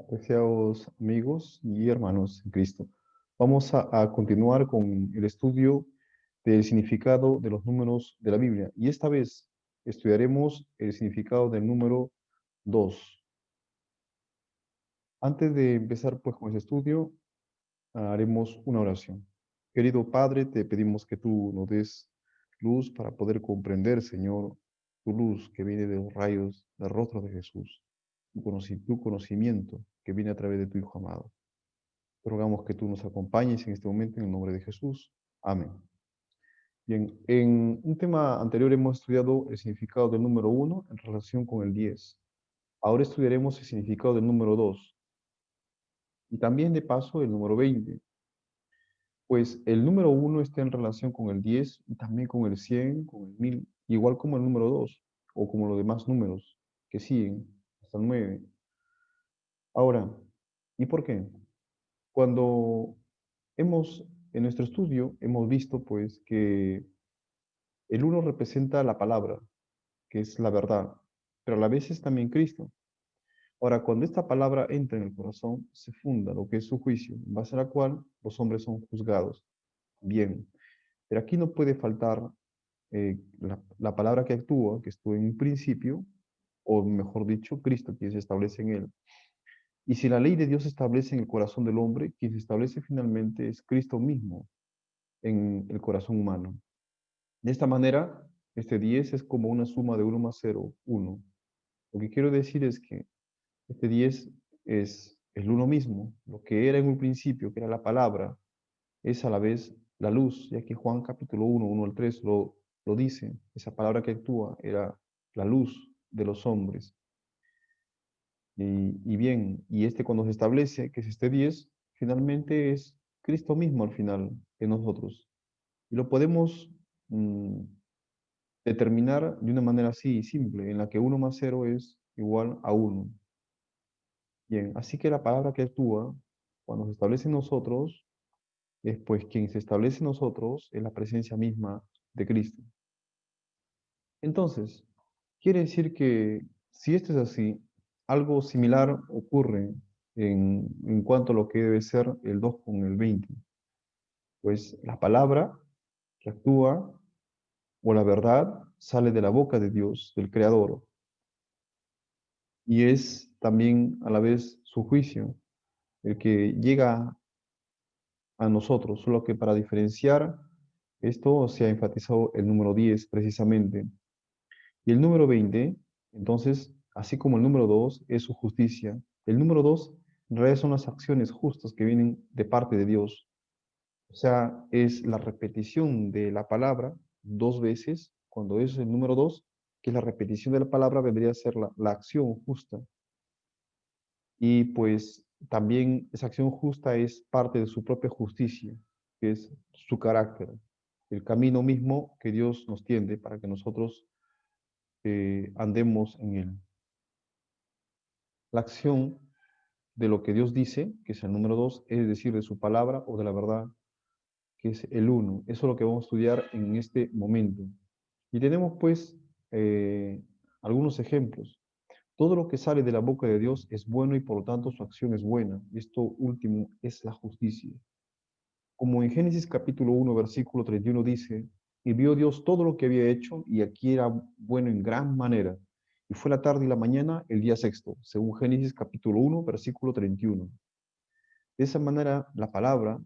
Apreciados amigos y hermanos en Cristo, vamos a continuar con el estudio del significado de los números de la Biblia. Y esta vez estudiaremos el significado del número 2. Antes de empezar pues con ese estudio, haremos una oración. Querido Padre, te pedimos que tú nos des luz para poder comprender, Señor, tu luz que viene de los rayos del rostro de Jesús, tu conocimiento que viene a través de tu Hijo amado. Te rogamos que tú nos acompañes en este momento en el nombre de Jesús. Amén. Bien, en un tema anterior hemos estudiado el significado del número 1 en relación con el 10. Ahora estudiaremos el significado del número 2 y también de paso el número 20. Pues el número 1 está en relación con el 10 y también con el 100, con el 1000, igual como el número 2 o como los demás números que siguen hasta el 9. Ahora, ¿y por qué? Cuando en nuestro estudio hemos visto pues que el uno representa la palabra, que es la verdad, pero a la vez es también Cristo. Ahora, cuando esta palabra entra en el corazón, se funda lo que es su juicio, en base a la cual los hombres son juzgados. Bien, pero aquí no puede faltar la palabra que actúa, que estuvo en un principio, o mejor dicho, Cristo, quien se establece en él. Y si la ley de Dios se establece en el corazón del hombre, quien se establece finalmente es Cristo mismo en el corazón humano. De esta manera, este 10 es como una suma de uno más cero, 1. Lo que quiero decir es que este 10 es el uno mismo, lo que era en un principio, que era la palabra, es a la vez la luz, ya que Juan capítulo 1, 1 al 3 lo dice. Esa palabra que actúa era la luz de los hombres. Y bien, y este cuando se establece, que es este 10, finalmente es Cristo mismo al final en nosotros. Y lo podemos determinar de una manera así simple, en la que uno más cero es igual a 1. Bien, así que la palabra que actúa cuando se establece en nosotros es pues quien se establece en nosotros es la presencia misma de Cristo. Entonces, quiere decir que si esto es así, algo similar ocurre en cuanto a lo que debe ser el 2 con el 20. Pues la palabra que actúa o la verdad sale de la boca de Dios, del Creador, y es también a la vez su juicio el que llega a nosotros, solo que para diferenciar esto se ha enfatizado el número 10 precisamente. Y el número 20, entonces, así como el número 2 es su justicia, el número 2 en realidad son las acciones justas que vienen de parte de Dios. O sea, es la repetición de la palabra dos veces, cuando es el número 2, que la repetición de la palabra vendría a ser la acción justa. Y pues también esa acción justa es parte de su propia justicia, que es su carácter, el camino mismo que Dios nos tiende para que nosotros andemos en él. La acción de lo que Dios dice, que es el número 2, es decir, de su palabra o de la verdad, que es el 1. Eso es lo que vamos a estudiar en este momento. Y tenemos pues algunos ejemplos. Todo lo que sale de la boca de Dios es bueno y por lo tanto su acción es buena. Esto último es la justicia. Como en Génesis capítulo 1, versículo 31 dice, y vio Dios todo lo que había hecho y aquí era bueno en gran manera. Y fue la tarde y la mañana el día sexto, según Génesis capítulo 1, versículo 31. De esa manera, la palabra,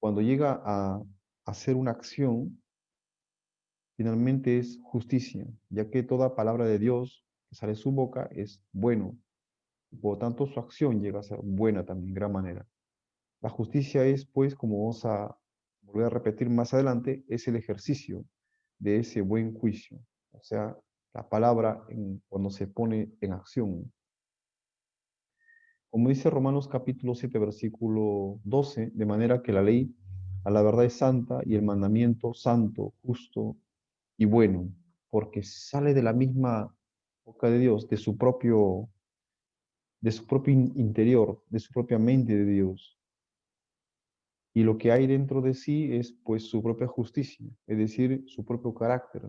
cuando llega a hacer una acción, finalmente es justicia, ya que toda palabra de Dios que sale de su boca es bueno. Por lo tanto, su acción llega a ser buena también, en gran manera. La justicia es, pues, como vamos a volver a repetir más adelante, es el ejercicio de ese buen juicio. O sea, la palabra cuando se pone en acción. Como dice Romanos capítulo 7, versículo 12, de manera que la ley a la verdad es santa y el mandamiento santo, justo y bueno, porque sale de la misma boca de Dios, de su propio interior, de su propia mente de Dios. Y lo que hay dentro de sí es pues su propia justicia, es decir, su propio carácter,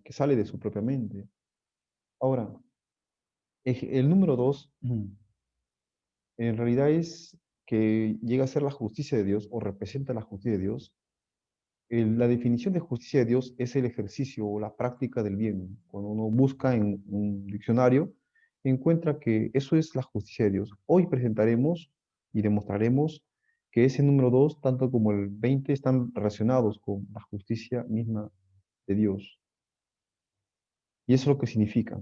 que sale de su propia mente. Ahora, el número 2 en realidad es que llega a ser la justicia de Dios o representa la justicia de Dios. La definición de justicia de Dios es el ejercicio o la práctica del bien. Cuando uno busca en un diccionario, encuentra que eso es la justicia de Dios. Hoy presentaremos y demostraremos que ese número 2, tanto como el 20, están relacionados con la justicia misma de Dios. Y eso es lo que significa.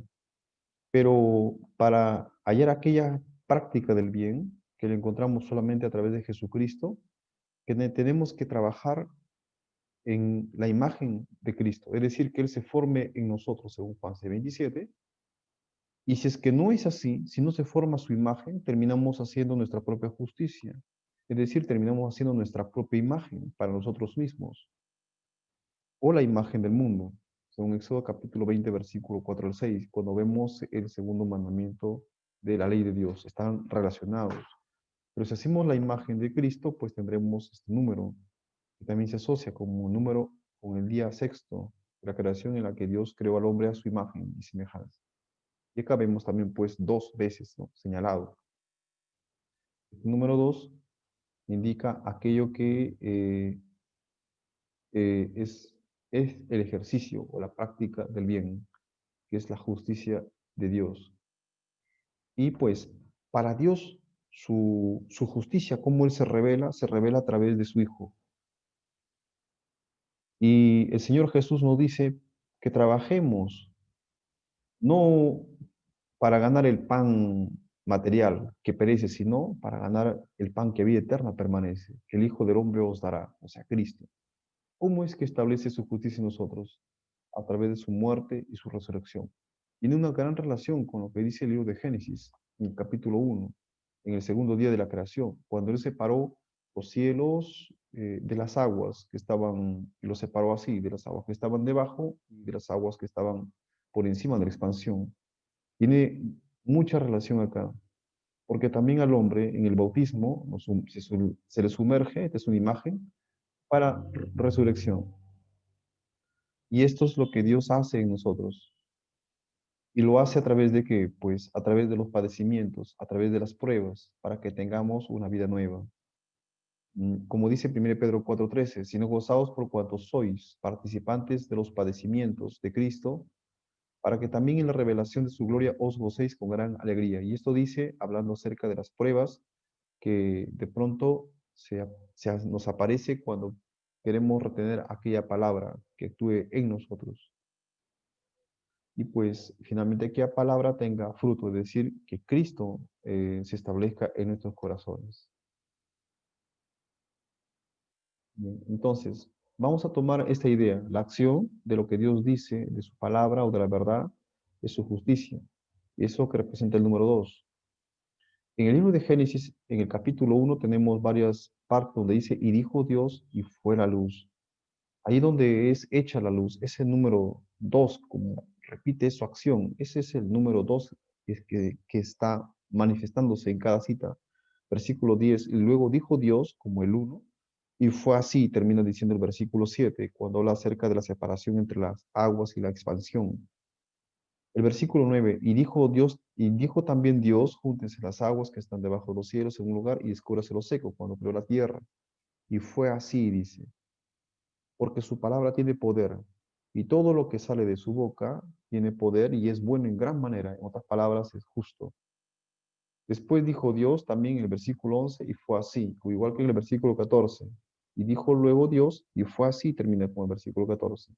Pero para hallar aquella práctica del bien, que la encontramos solamente a través de Jesucristo, que tenemos que trabajar en la imagen de Cristo, es decir, que Él se forme en nosotros, según Juan 6:27, y si es que no es así, si no se forma su imagen, terminamos haciendo nuestra propia justicia, es decir, terminamos haciendo nuestra propia imagen para nosotros mismos, o la imagen del mundo, según Éxodo capítulo 20, versículo 4 al 6, cuando vemos el segundo mandamiento de la ley de Dios, están relacionados. Pero si hacemos la imagen de Cristo, pues tendremos este número, que también se asocia como número con el día sexto, la creación en la que Dios creó al hombre a su imagen y semejanza. Y acá vemos también pues dos veces, ¿no?, señalado. El número 2 indica aquello que es el ejercicio o la práctica del bien, que es la justicia de Dios. Y pues para Dios su justicia, cómo Él se revela a través de su Hijo. Y el Señor Jesús nos dice que trabajemos no para ganar el pan material que perece, sino para ganar el pan que vida eterna permanece, que el Hijo del Hombre os dará, o sea, Cristo. ¿Cómo es que establece su justicia en nosotros? A través de su muerte y su resurrección. Tiene una gran relación con lo que dice el libro de Génesis, en el capítulo 1, en el segundo día de la creación, cuando Él separó los cielos de las aguas que estaban, y los separó así, de las aguas que estaban debajo y de las aguas que estaban por encima de la expansión. Tiene mucha relación acá, porque también al hombre en el bautismo se le sumerge, esta es una imagen, para resurrección. Y esto es lo que Dios hace en nosotros. Y lo hace a través de qué? Pues a través de los padecimientos, a través de las pruebas, para que tengamos una vida nueva. Como dice 1 Pedro 4:13, sino gozaos por cuanto sois participantes de los padecimientos de Cristo, para que también en la revelación de su gloria os gocéis con gran alegría. Y esto dice, hablando acerca de las pruebas, que de pronto nos aparece cuando queremos retener aquella palabra que actúe en nosotros. Y pues finalmente aquella palabra tenga fruto, es decir, que Cristo se establezca en nuestros corazones. Bien, entonces, vamos a tomar esta idea, la acción de lo que Dios dice, de su palabra o de la verdad, de su justicia. Y eso que representa el número 2. En el libro de Génesis, en el capítulo 1, tenemos varias partes donde dice, y dijo Dios, y fue la luz. Ahí donde es hecha la luz, ese número 2, como repite su acción, ese es el número 2 que está manifestándose en cada cita. Versículo 10, y luego dijo Dios, como el uno, y fue así, termina diciendo el versículo 7, cuando habla acerca de la separación entre las aguas y la expansión. El versículo 9, y dijo Dios, y dijo también Dios, júntense las aguas que están debajo de los cielos en un lugar y descúbrase lo seco, cuando creó la tierra. Y fue así, dice, porque su palabra tiene poder, y todo lo que sale de su boca tiene poder y es bueno en gran manera. En otras palabras, es justo. Después dijo Dios también en el versículo 11, y fue así, o igual que en el versículo 14. Y dijo luego Dios, y fue así, termina con el versículo 14.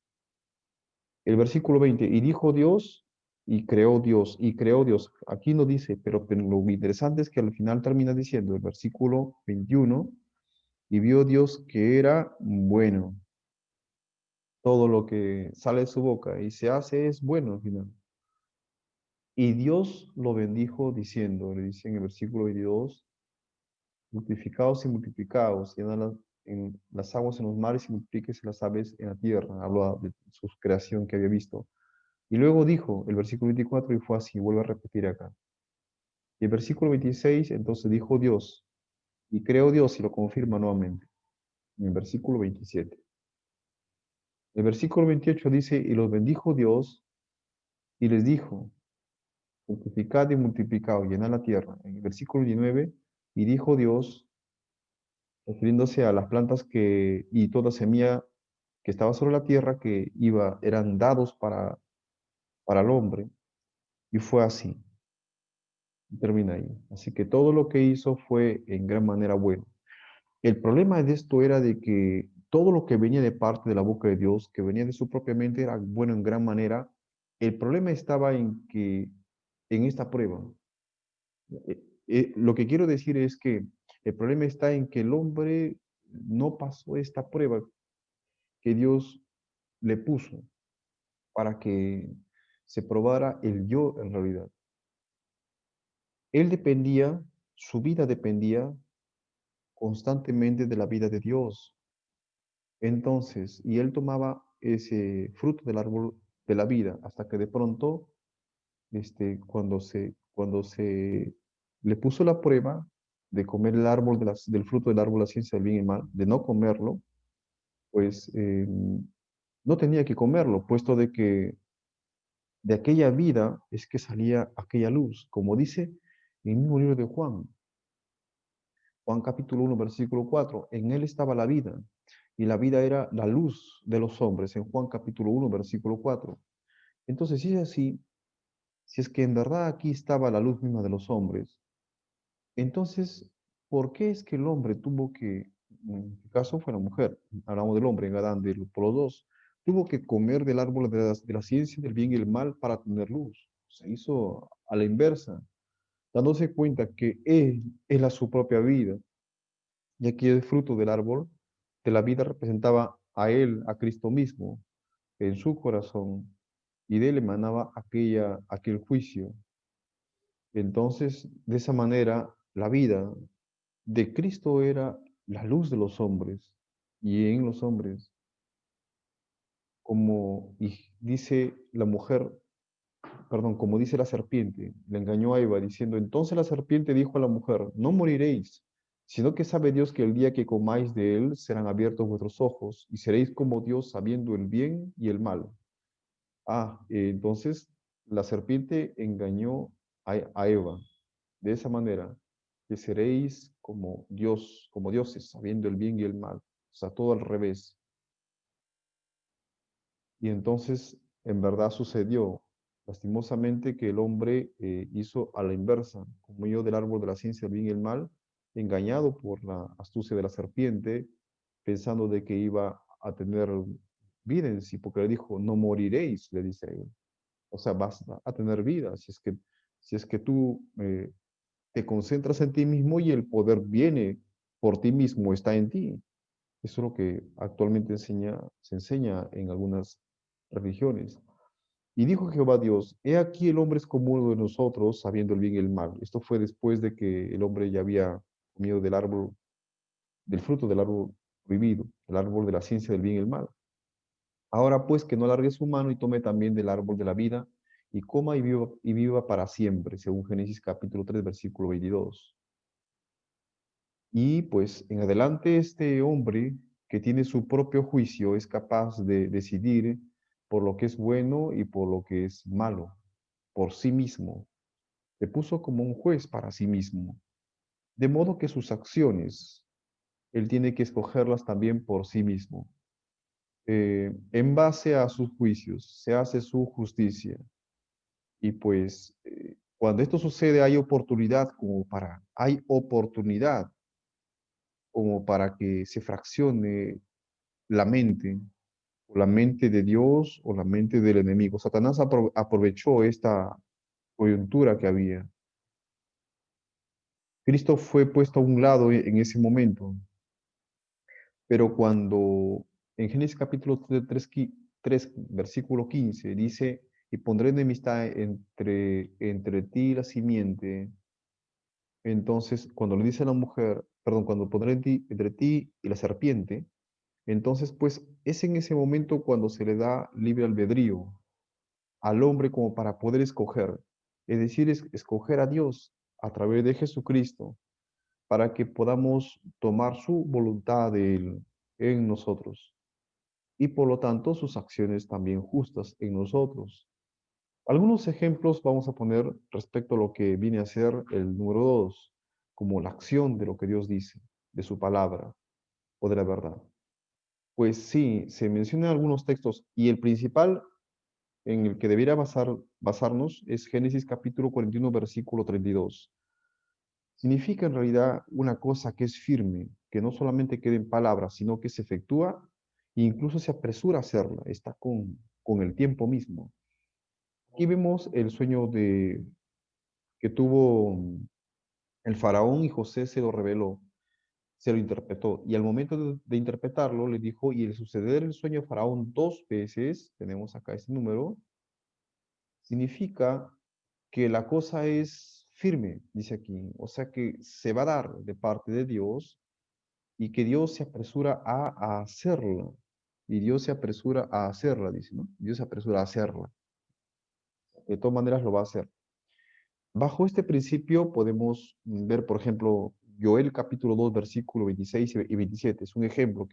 El versículo 20, y dijo Dios, y creó Dios, y creó Dios. Aquí no dice, pero lo interesante es que al final termina diciendo el versículo 21, y vio Dios que era bueno. Todo lo que sale de su boca y se hace es bueno al final. Y Dios lo bendijo diciendo, le dice en el versículo 22, multiplicaos y multiplicaos, llenad en las aguas en los mares y multiplíquese las aves en la tierra. Habla de su creación que había visto. Y luego dijo, el versículo 24, y fue así, vuelve a repetir acá. Y el versículo 26, entonces dijo Dios, y creó Dios y lo confirma nuevamente, en el versículo 27. El versículo 28 dice, y los bendijo Dios y les dijo, multiplicad y multiplicaos, llenad la tierra. En el versículo 19, Y dijo Dios, refiriéndose a las plantas y toda semilla que estaba sobre la tierra eran dados para el hombre. Y fue así, termina ahí. Así que todo lo que hizo fue en gran manera bueno. El problema de esto era de que todo lo que venía de parte de la boca de Dios, que venía de su propia mente, era bueno en gran manera. El problema estaba en esta prueba. Lo que quiero decir es que el problema está en que el hombre no pasó esta prueba que Dios le puso para que se probara el yo en realidad. Él dependía, su vida dependía constantemente de la vida de Dios. Entonces, y él tomaba ese fruto del árbol de la vida hasta que de pronto, cuando se le puso la prueba de comer del fruto del árbol de la ciencia del bien y mal, de no comerlo, pues no tenía que comerlo, puesto de que de aquella vida es que salía aquella luz, como dice en el mismo libro de Juan. Juan capítulo 1, versículo 4, en él estaba la vida, y la vida era la luz de los hombres, en Juan capítulo 1, versículo 4. Entonces, si es así, si es que en verdad aquí estaba la luz misma de los hombres, entonces, ¿por qué es que el hombre tuvo que, en este caso fue la mujer, hablamos del hombre en Adán, por los dos, tuvo que comer del árbol de la ciencia del bien y el mal para tener luz? Se hizo a la inversa, dándose cuenta que él es su propia vida, y aquí el fruto del árbol de la vida representaba a él, a Cristo mismo, en su corazón, y de él emanaba aquel juicio. Entonces, de esa manera, la vida de Cristo era la luz de los hombres, y en los hombres, y dice la mujer, perdón, como dice la serpiente, le engañó a Eva diciendo, entonces la serpiente dijo a la mujer, no moriréis, sino que sabe Dios que el día que comáis de él serán abiertos vuestros ojos y seréis como Dios sabiendo el bien y el mal. Entonces la serpiente engañó a Eva de esa manera, que seréis como Dios, como dioses, sabiendo el bien y el mal. O sea, todo al revés. Y entonces, en verdad sucedió, lastimosamente, que el hombre hizo a la inversa, comió del árbol de la ciencia del bien y el mal, engañado por la astucia de la serpiente, pensando de que iba a tener vida en sí, porque le dijo, no moriréis, le dice a él. O sea, vas a tener vida si es que tú te concentras en ti mismo y el poder viene por ti mismo, está en ti. Eso es lo que actualmente se enseña en algunas religiones. Y dijo Jehová Dios, he aquí el hombre es como uno de nosotros, sabiendo el bien y el mal. Esto fue después de que el hombre ya había comido del fruto del árbol prohibido, el árbol de la ciencia del bien y el mal. Ahora pues que no alargue su mano y tome también del árbol de la vida y coma y viva para siempre, según Génesis capítulo 3, versículo 22. Y pues en adelante este hombre que tiene su propio juicio es capaz de decidir por lo que es bueno y por lo que es malo, por sí mismo. Se puso como un juez para sí mismo. De modo que sus acciones, él tiene que escogerlas también por sí mismo. En base a sus juicios, se hace su justicia. Y pues cuando esto sucede hay oportunidad como para que se fraccione la mente, o la mente de Dios o la mente del enemigo. Satanás aprovechó esta coyuntura que había. Cristo fue puesto a un lado en ese momento, pero cuando en Génesis capítulo 3, versículo 15 dice, y pondré enemistad entre ti y la simiente, entonces cuando le dice a la mujer, perdón, cuando pondré entre ti y la serpiente, entonces pues es en ese momento cuando se le da libre albedrío al hombre como para poder escoger, es decir, escoger a Dios a través de Jesucristo para que podamos tomar su voluntad de Él en nosotros y por lo tanto sus acciones también justas en nosotros. Algunos ejemplos vamos a poner respecto a lo que viene a ser el número 2. como la acción de lo que Dios dice, de su palabra o de la verdad. Pues sí, se mencionan algunos textos y el principal en el que debiera basarnos es Génesis capítulo 41, versículo 32. Significa en realidad una cosa que es firme, que no solamente queda en palabras, sino que se efectúa e incluso se apresura a hacerla, está con el tiempo mismo. Aquí vemos el sueño que tuvo el faraón y José se lo reveló, se lo interpretó. Y al momento de interpretarlo, le dijo, y el suceder el sueño de faraón dos veces, tenemos acá ese número, significa que la cosa es firme, dice aquí. O sea que se va a dar de parte de Dios y que Dios se apresura a hacerla. Y Dios se apresura a hacerla, dice, ¿no? Dios se apresura a hacerla. De todas maneras lo va a hacer. Bajo este principio podemos ver, por ejemplo, Joel capítulo 2, versículo 26 y 27. Es un ejemplo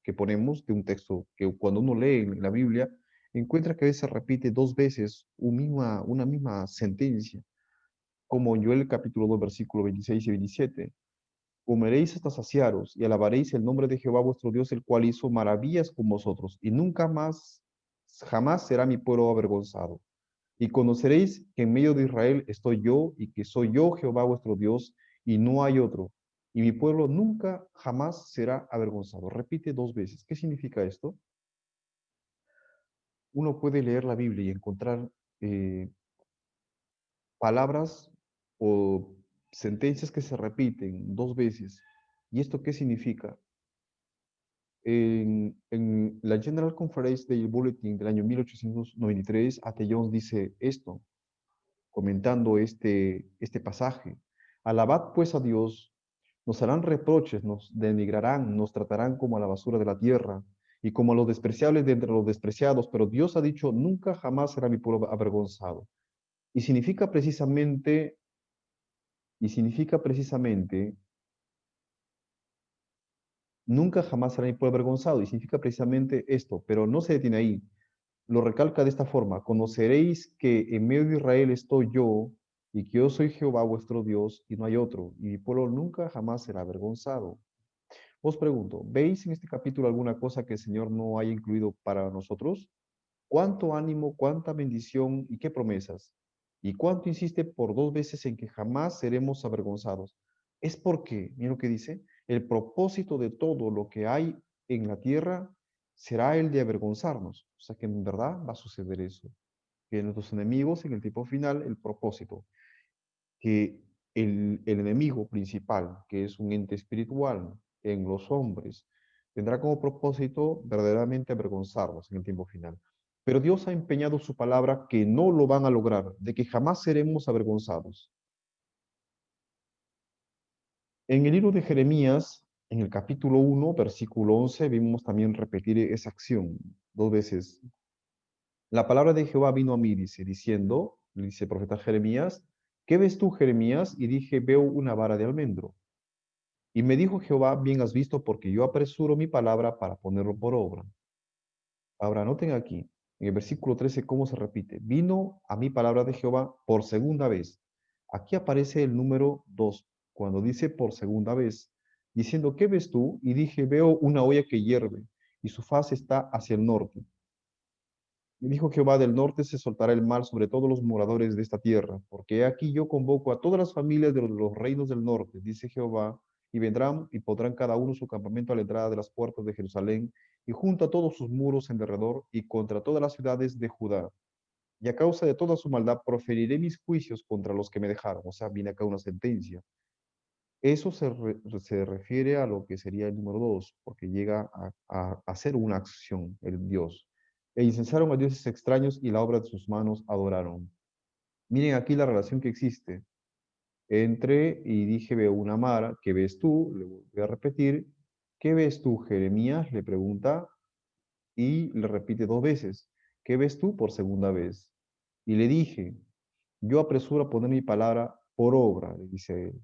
que ponemos de un texto que cuando uno lee en la Biblia, encuentra que a veces repite dos veces una misma sentencia, como en Joel capítulo 2, versículo 26 y 27. Comeréis hasta saciaros y alabaréis el nombre de Jehová vuestro Dios, el cual hizo maravillas con vosotros, y nunca más, jamás será mi pueblo avergonzado. Y conoceréis que en medio de Israel estoy yo y que soy yo Jehová vuestro Dios y no hay otro. Y mi pueblo nunca jamás será avergonzado. Repite dos veces. ¿Qué significa esto? Uno puede leer la Biblia y encontrar palabras o sentencias que se repiten dos veces. ¿Y esto qué significa? En la General Conference del Bulletin del año 1893, A.T. Jones dice esto, comentando este pasaje. Alabad pues a Dios, nos harán reproches, nos denigrarán, nos tratarán como a la basura de la tierra y como a los despreciables de entre los despreciados, pero Dios ha dicho, nunca jamás será mi pueblo avergonzado. Y significa precisamente, y significa precisamente, nunca jamás será mi pueblo avergonzado, y significa precisamente esto, pero no se detiene ahí. Lo recalca de esta forma, conoceréis que en medio de Israel estoy yo y que yo soy Jehová vuestro Dios y no hay otro, y mi pueblo nunca jamás será avergonzado. Os pregunto, ¿veis en este capítulo alguna cosa que el Señor no haya incluido para nosotros? ¿Cuánto ánimo, cuánta bendición y qué promesas? ¿Y cuánto insiste por dos veces en que jamás seremos avergonzados? Es porque, mira lo que dice, el propósito de todo lo que hay en la tierra será el de avergonzarnos. O sea que en verdad va a suceder eso. Que nuestros enemigos en el tiempo final, el propósito, que el enemigo principal, que es un ente espiritual en los hombres, tendrá como propósito verdaderamente avergonzarnos en el tiempo final. Pero Dios ha empeñado su palabra que no lo van a lograr, de que jamás seremos avergonzados. En el libro de Jeremías, en el capítulo 1, versículo 11, vimos también repetir esa acción dos veces. La palabra de Jehová vino a mí, dice, diciendo, dice el profeta Jeremías, ¿qué ves tú, Jeremías? Y dije, veo una vara de almendro. Y me dijo Jehová, bien has visto, porque yo apresuro mi palabra para ponerlo por obra. Ahora, noten aquí, en el versículo 13, cómo se repite. Vino a mi palabra de Jehová por segunda vez. Aquí aparece el número 2, cuando dice por segunda vez, diciendo, ¿qué ves tú? Y dije, veo una olla que hierve, y su faz está hacia el norte. Me dijo Jehová, del norte se soltará el mal sobre todos los moradores de esta tierra, porque aquí yo convoco a todas las familias de los reinos del norte, dice Jehová, y vendrán y pondrán cada uno su campamento a la entrada de las puertas de Jerusalén, y junto a todos sus muros en derredor, y contra todas las ciudades de Judá. Y a causa de toda su maldad proferiré mis juicios contra los que me dejaron. O sea, viene acá una sentencia. Eso se refiere a lo que sería el número 2, porque llega a hacer una acción, el Dios. E incensaron a dioses extraños y la obra de sus manos adoraron. Miren aquí la relación que existe entre, y dije, veo una Mara, ¿qué ves tú? Le voy a repetir, ¿qué ves tú, Jeremías? Le pregunta y le repite dos veces, ¿qué ves tú por segunda vez? Y le dije, yo apresuro a poner mi palabra por obra, le dice él.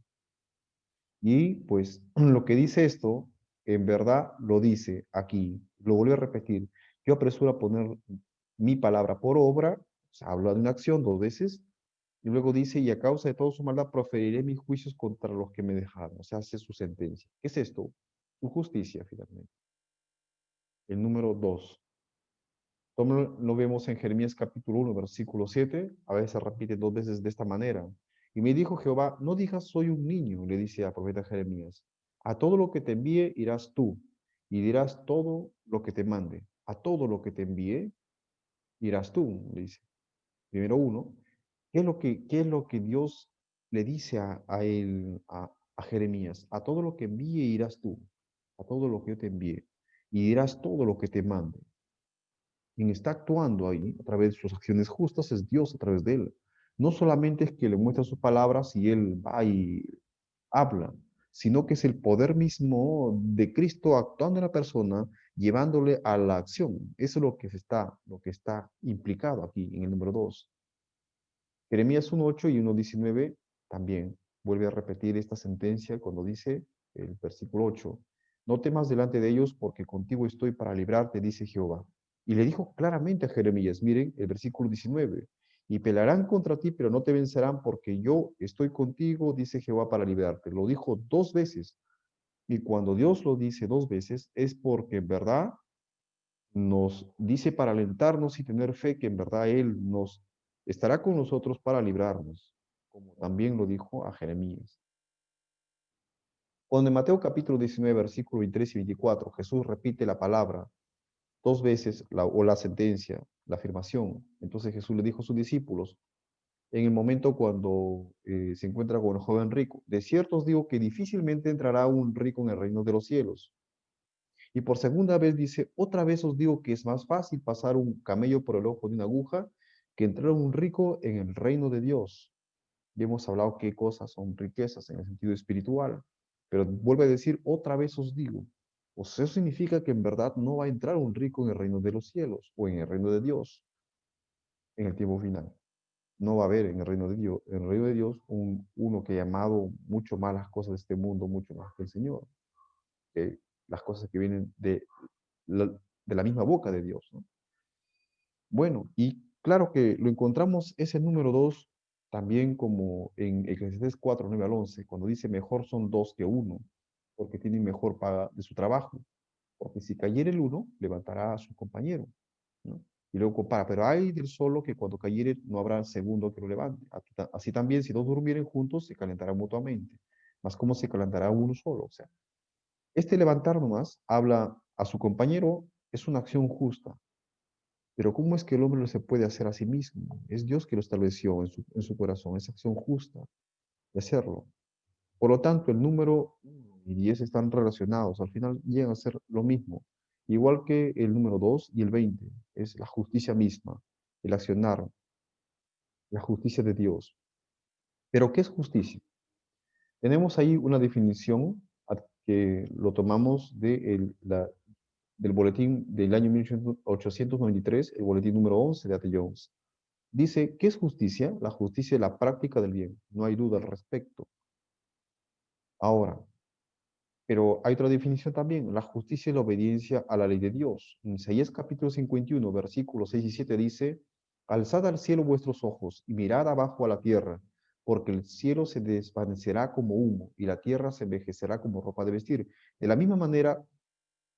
Y pues lo que dice esto, en verdad lo dice aquí, lo vuelvo a repetir. Yo apresuro a poner mi palabra por obra, o sea, habla de una acción dos veces, Y luego dice, y a causa de toda su maldad proferiré mis juicios contra los que me dejaron. O sea, hace su sentencia. ¿Qué es esto? Su justicia, finalmente. El número 2. Lo vemos en Jeremías capítulo 1, versículo 7. A veces se repite dos veces de esta manera. Y me dijo Jehová, no digas soy un niño, le dice al profeta Jeremías. A todo lo que te envíe irás tú, y dirás todo lo que te mande. A todo lo que te envíe irás tú, le dice. Primero uno, qué es lo que Dios le dice a Jeremías? A todo lo que envíe irás tú, a todo lo que yo te envíe, y dirás todo lo que te mande. Quien está actuando ahí a través de sus acciones justas es Dios a través de él. No solamente es que le muestra sus palabras y él va y habla, sino que es el poder mismo de Cristo actuando en la persona, llevándole a la acción. Eso es lo que está implicado aquí en el número 2. Jeremías 1:8 y 1:19 también vuelve a repetir esta sentencia cuando dice el versículo 8, no temas delante de ellos porque contigo estoy para librarte, dice Jehová. Y le dijo claramente a Jeremías, miren el versículo 19, y pelearán contra ti, pero no te vencerán porque yo estoy contigo, dice Jehová, para librarte. Lo dijo dos veces. Y cuando Dios lo dice dos veces es porque en verdad nos dice para alentarnos y tener fe que en verdad Él nos estará con nosotros para librarnos, como también lo dijo a Jeremías. Cuando en Mateo capítulo 19, versículos 23 y 24, Jesús repite la palabra dos veces, o la sentencia, la afirmación. Entonces Jesús le dijo a sus discípulos, en el momento cuando se encuentra con el joven rico, de cierto os digo que difícilmente entrará un rico en el reino de los cielos. Y por segunda vez dice, otra vez os digo que es más fácil pasar un camello por el ojo de una aguja que entrar un rico en el reino de Dios. Ya hemos hablado qué cosas son riquezas en el sentido espiritual, pero vuelve a decir, otra vez os digo. O sea, eso significa que en verdad no va a entrar un rico en el reino de los cielos o en el reino de Dios en el tiempo final. No va a haber en el reino de Dios, en el reino de Dios uno que ha amado mucho más las cosas de este mundo, mucho más que el Señor, que las cosas que vienen de la misma boca de Dios, ¿no? Bueno, y claro que lo encontramos ese número 2 también como en Eclesiastés 4, 9 al 11, cuando dice mejor son dos que uno, porque tienen mejor paga de su trabajo, porque si cayere el uno, levantará a su compañero, ¿no? Y luego compara, pero hay del solo que cuando cayere no habrá segundo que lo levante. Así también, si dos durmieren juntos, se calentarán mutuamente. Mas ¿cómo se calentará uno solo? O sea, este levantar nomás habla a su compañero, es una acción justa. Pero ¿cómo es que el hombre no se puede hacer a sí mismo? Es Dios que lo estableció en su corazón, esa acción justa de hacerlo. Por lo tanto, el número 1 y 10 están relacionados, al final llegan a ser lo mismo. Igual que el número 2 y el 20, es la justicia misma, el accionar, la justicia de Dios. Pero ¿qué es justicia? Tenemos ahí una definición que lo tomamos del boletín del año 1893, el boletín número 11 de A.T. Jones. Dice, ¿qué es justicia? La justicia es la práctica del bien. No hay duda al respecto. Ahora, pero hay otra definición también. La justicia es la obediencia a la ley de Dios. En Isaías capítulo 51, versículos 6 y 7 dice, alzad al cielo vuestros ojos y mirad abajo a la tierra, porque el cielo se desvanecerá como humo y la tierra se envejecerá como ropa de vestir. De la misma manera,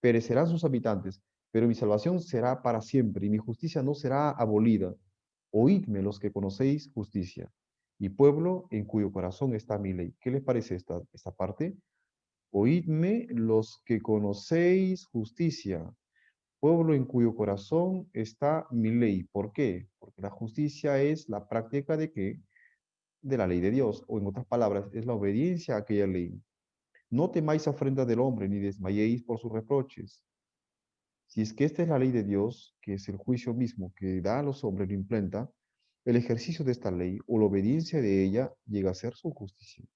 perecerán sus habitantes, pero mi salvación será para siempre y mi justicia no será abolida. Oídme los que conocéis justicia y pueblo en cuyo corazón está mi ley. ¿Qué les parece esta parte? Oídme los que conocéis justicia, pueblo en cuyo corazón está mi ley. ¿Por qué? Porque la justicia es la práctica de qué? De la ley de Dios, o en otras palabras, es la obediencia a aquella ley. No temáis afrenta del hombre, ni desmayéis por sus reproches. Si es que esta es la ley de Dios, que es el juicio mismo que da a los hombres, lo implanta, el ejercicio de esta ley o la obediencia de ella llega a ser su justicia.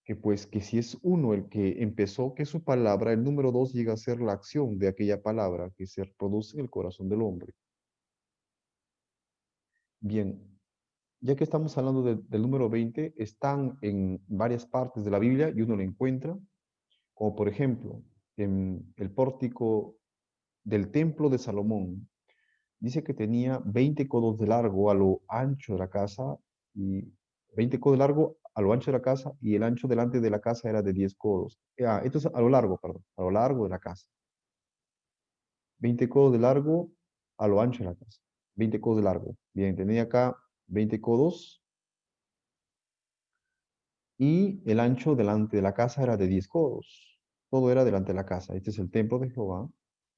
Que pues que si es uno el que empezó, que su palabra, el número 2 llega a ser la acción de aquella palabra que se produce en el corazón del hombre. Bien, ya que estamos hablando del número 20, están en varias partes de la Biblia y uno lo encuentra, como por ejemplo en el pórtico del templo de Salomón. dice que tenía 20 codos de largo a lo ancho de la casa y 20 codos de largo a lo ancho de la casa y el ancho delante de la casa era de 10 codos. Esto es a lo largo, perdón, a lo largo de la casa. 20 codos de largo a lo ancho de la casa. 20 codos de largo. Bien, tenía acá 20 codos y el ancho delante de la casa era de 10 codos. Todo era delante de la casa. Este es el templo de Jehová,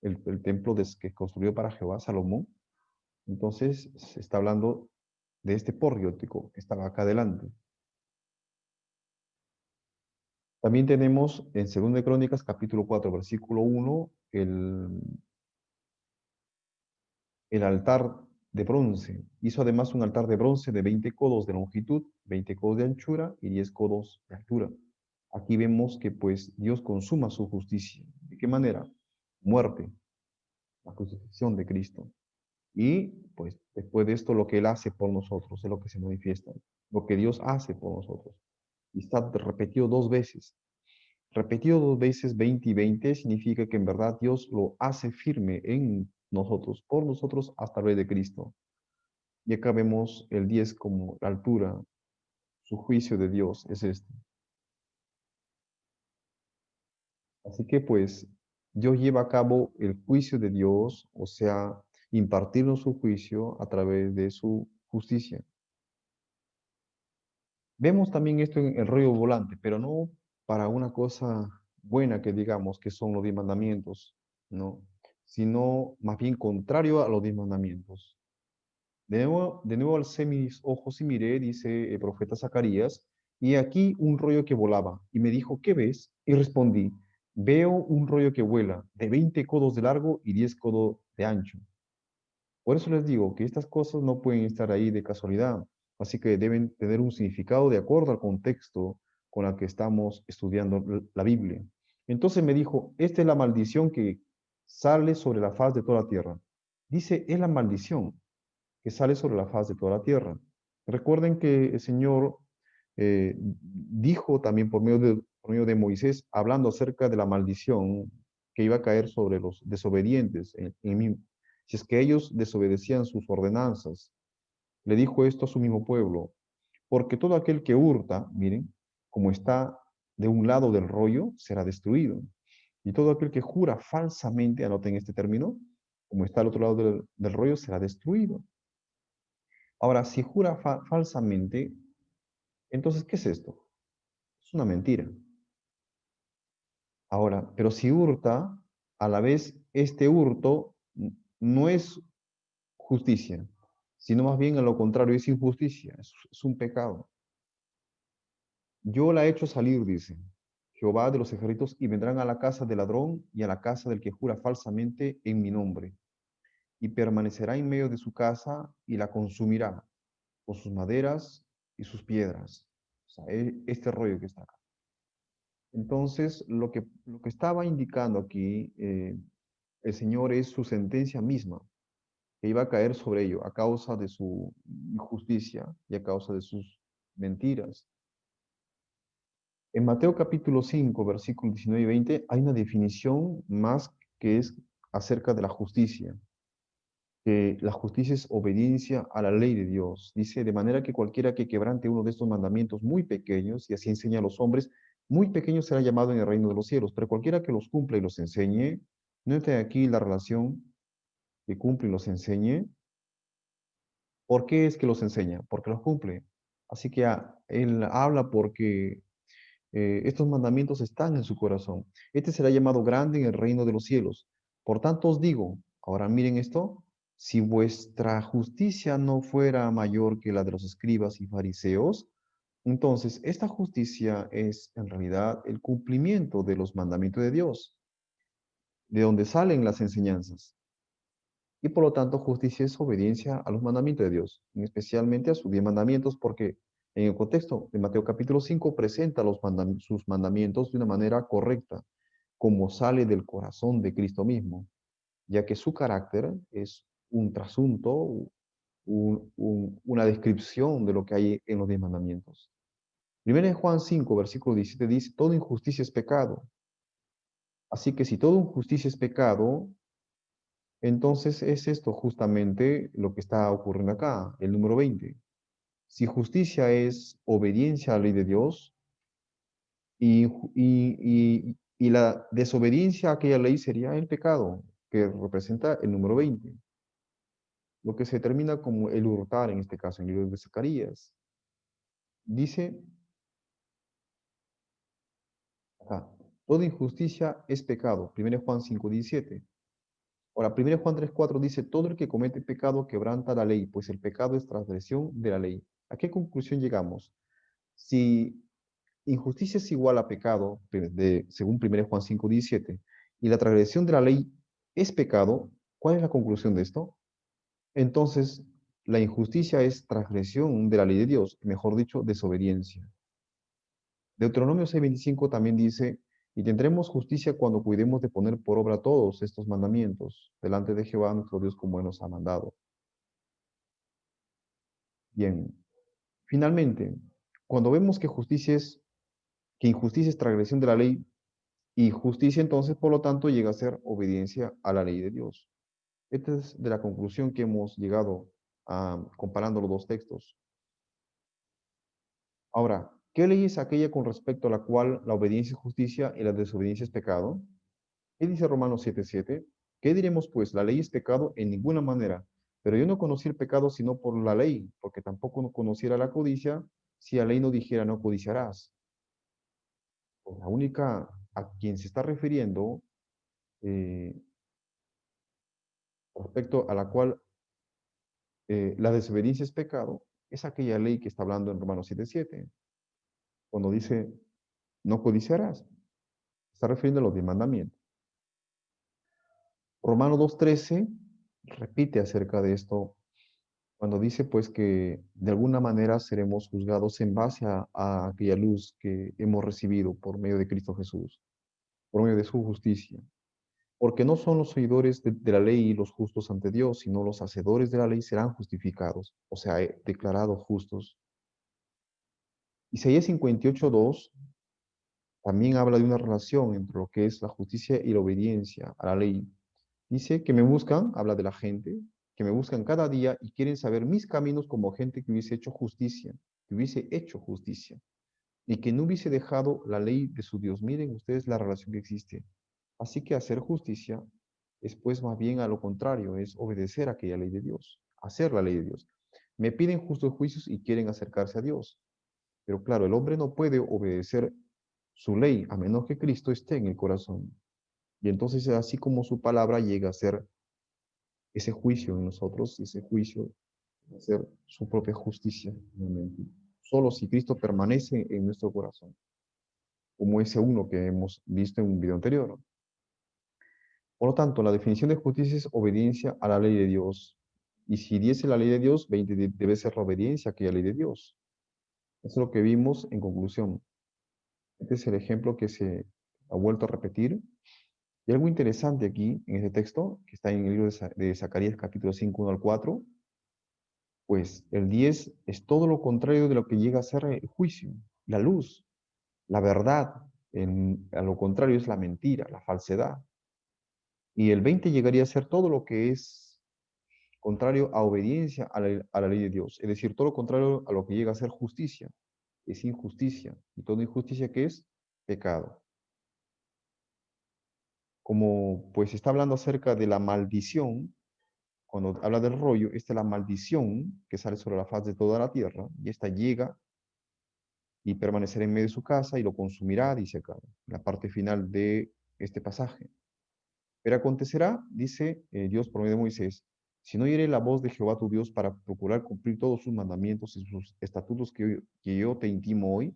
el templo que construyó para Jehová Salomón. Entonces se está hablando de este porriótico que estaba acá adelante. También tenemos en 2 de Crónicas, capítulo 4, versículo 1, el altar de bronce. Hizo además un altar de bronce de 20 codos de longitud, 20 codos de anchura y 10 codos de altura. Aquí vemos que pues Dios consuma su justicia. ¿De qué manera? Muerte, la crucifixión de Cristo. Y pues después de esto lo que Él hace por nosotros es lo que se manifiesta, lo que Dios hace por nosotros. Y está repetido 2 veces. Repetido 2 veces 20 y 20 significa que en verdad Dios lo hace firme en nosotros, por nosotros hasta el de Cristo. Y acá vemos el 10 como la altura, su juicio de Dios es este. Así que pues Dios lleva a cabo el juicio de Dios, o sea, impartirnos su juicio a través de su justicia. Vemos también esto en el rollo volante, pero no para una cosa buena que digamos que son los 10 mandamientos, ¿no? Sino más bien contrario a los 10 mandamientos. De nuevo alcé mis ojos y miré, dice el profeta Zacarías, y aquí un rollo que volaba. Y me dijo, ¿qué ves? Y respondí, veo un rollo que vuela, de 20 codos de largo y 10 codos de ancho. Por eso les digo que estas cosas no pueden estar ahí de casualidad, así que deben tener un significado de acuerdo al contexto con el que estamos estudiando la Biblia. Entonces me dijo, esta es la maldición que sale sobre la faz de toda la tierra. Dice, es la maldición que sale sobre la faz de toda la tierra. Recuerden que el Señor dijo también por medio de Moisés, hablando acerca de la maldición que iba a caer sobre los desobedientes, si es que ellos desobedecían sus ordenanzas. Le dijo esto a su mismo pueblo, porque todo aquel que hurta, miren, como está de un lado del rollo, será destruido. Y todo aquel que jura falsamente, anoten este término, como está al otro lado del rollo, será destruido. Ahora, si jura falsamente, entonces, ¿qué es esto? Es una mentira. Ahora, pero si hurta, a la vez este hurto no es justicia, sino más bien a lo contrario, es injusticia, es un pecado. Yo la he hecho salir, dice Jehová de los ejércitos, y vendrán a la casa del ladrón y a la casa del que jura falsamente en mi nombre, y permanecerá en medio de su casa y la consumirá con sus maderas y sus piedras. O sea, este rollo que está acá. Entonces, lo que estaba indicando aquí el Señor es su sentencia misma, que iba a caer sobre ellos a causa de su injusticia y a causa de sus mentiras. En Mateo capítulo 5, versículos 19 y 20, hay una definición más que es acerca de la justicia, que la justicia es obediencia a la ley de Dios. Dice, de manera que cualquiera que quebrante uno de estos mandamientos muy pequeños, y así enseña a los hombres, muy pequeño será llamado en el reino de los cielos, pero cualquiera que los cumpla y los enseñe, note aquí la relación que cumple y los enseñe. ¿Por qué es que los enseña? Porque los cumple. Así que él habla porque estos mandamientos están en su corazón. Este será llamado grande en el reino de los cielos. Por tanto os digo, ahora miren esto, si vuestra justicia no fuera mayor que la de los escribas y fariseos, entonces esta justicia es en realidad el cumplimiento de los mandamientos de Dios, de donde salen las enseñanzas. Y por lo tanto, justicia es obediencia a los mandamientos de Dios, especialmente a sus 10 mandamientos, porque en el contexto de Mateo capítulo 5 presenta sus mandamientos de una manera correcta, como sale del corazón de Cristo mismo, ya que su carácter es un trasunto, una descripción de lo que hay en los 10 mandamientos. Primero en Juan 5, versículo 17 dice, toda injusticia es pecado. Así que si toda injusticia es pecado, Entonces es esto justamente lo que está ocurriendo acá, el número 20. Si justicia es obediencia a la ley de Dios y la desobediencia a aquella ley sería el pecado, que representa el número 20, lo que se determina como el hurtar en este caso, en el libro de Zacarías. Dice acá, toda injusticia es pecado, 1 Juan 5:17. Ahora, 1 Juan 3:4 dice, todo el que comete pecado quebranta la ley, pues el pecado es transgresión de la ley. ¿A qué conclusión llegamos? Si injusticia es igual a pecado, según 1 Juan 5:17, y la transgresión de la ley es pecado, ¿cuál es la conclusión de esto? Entonces, la injusticia es transgresión de la ley de Dios, mejor dicho, desobediencia. Deuteronomio 6:25 también dice, y tendremos justicia cuando cuidemos de poner por obra todos estos mandamientos delante de Jehová nuestro Dios como Él nos ha mandado. Bien, finalmente, cuando vemos que injusticia es transgresión de la ley, y justicia entonces, por lo tanto, llega a ser obediencia a la ley de Dios. Esta es de la conclusión que hemos llegado comparando los dos textos. Ahora, ¿qué ley es aquella con respecto a la cual la obediencia es justicia y la desobediencia es pecado? ¿Qué dice Romanos 7:7? ¿Qué diremos pues? La ley es pecado en ninguna manera, pero yo no conocí el pecado sino por la ley, porque tampoco no conociera la codicia si la ley no dijera no codiciarás. Pues la única a quien se está refiriendo eh, respecto a la cual la desobediencia es pecado es aquella ley que está hablando en Romanos 7:7, cuando dice no codiciarás. Está refiriendo a los 10 mandamientos. Romanos 2:13 repite acerca de esto cuando dice pues que de alguna manera seremos juzgados en base a aquella luz que hemos recibido por medio de Cristo Jesús, por medio de su justicia. Porque no son los oidores de la ley los justos ante Dios, sino los hacedores de la ley serán justificados, o sea, declarados justos. Isaías 58:2 también habla de una relación entre lo que es la justicia y la obediencia a la ley. Dice que me buscan, habla de la gente, que me buscan cada día y quieren saber mis caminos como gente que hubiese hecho justicia y que no hubiese dejado la ley de su Dios. Miren ustedes la relación que existe. Así que hacer justicia es pues más bien a lo contrario, es obedecer a aquella ley de Dios, hacer la ley de Dios. Me piden justos juicios y quieren acercarse a Dios. Pero claro, el hombre no puede obedecer su ley a menos que Cristo esté en el corazón. Y entonces así como su palabra llega a ser ese juicio en nosotros, ese juicio a ser su propia justicia realmente. Solo si Cristo permanece en nuestro corazón, como ese uno que hemos visto en un video anterior. Por lo tanto, la definición de justicia es obediencia a la ley de Dios. Y si diese la ley de Dios, 20 debe ser la obediencia a aquella ley de Dios. Eso es lo que vimos en conclusión. Este es el ejemplo que se ha vuelto a repetir. Y algo interesante aquí, en este texto, que está en el libro de Zacarías capítulo 5, 1 al 4, pues el 10 es todo lo contrario de lo que llega a ser el juicio, la luz, la verdad. A lo contrario es la mentira, la falsedad. Y el 20 llegaría a ser todo lo que es contrario a obediencia a la ley de Dios. Es decir, todo lo contrario a lo que llega a ser justicia. Es injusticia. ¿Y toda injusticia qué es? Pecado. Como pues está hablando acerca de la maldición, cuando habla del rollo, esta es la maldición que sale sobre la faz de toda la tierra, y esta llega y permanecerá en medio de su casa y lo consumirá, dice acá, la parte final de este pasaje. Pero acontecerá, dice Dios por medio de Moisés, si no oyere la voz de Jehová tu Dios para procurar cumplir todos sus mandamientos y sus estatutos que yo te intimo hoy,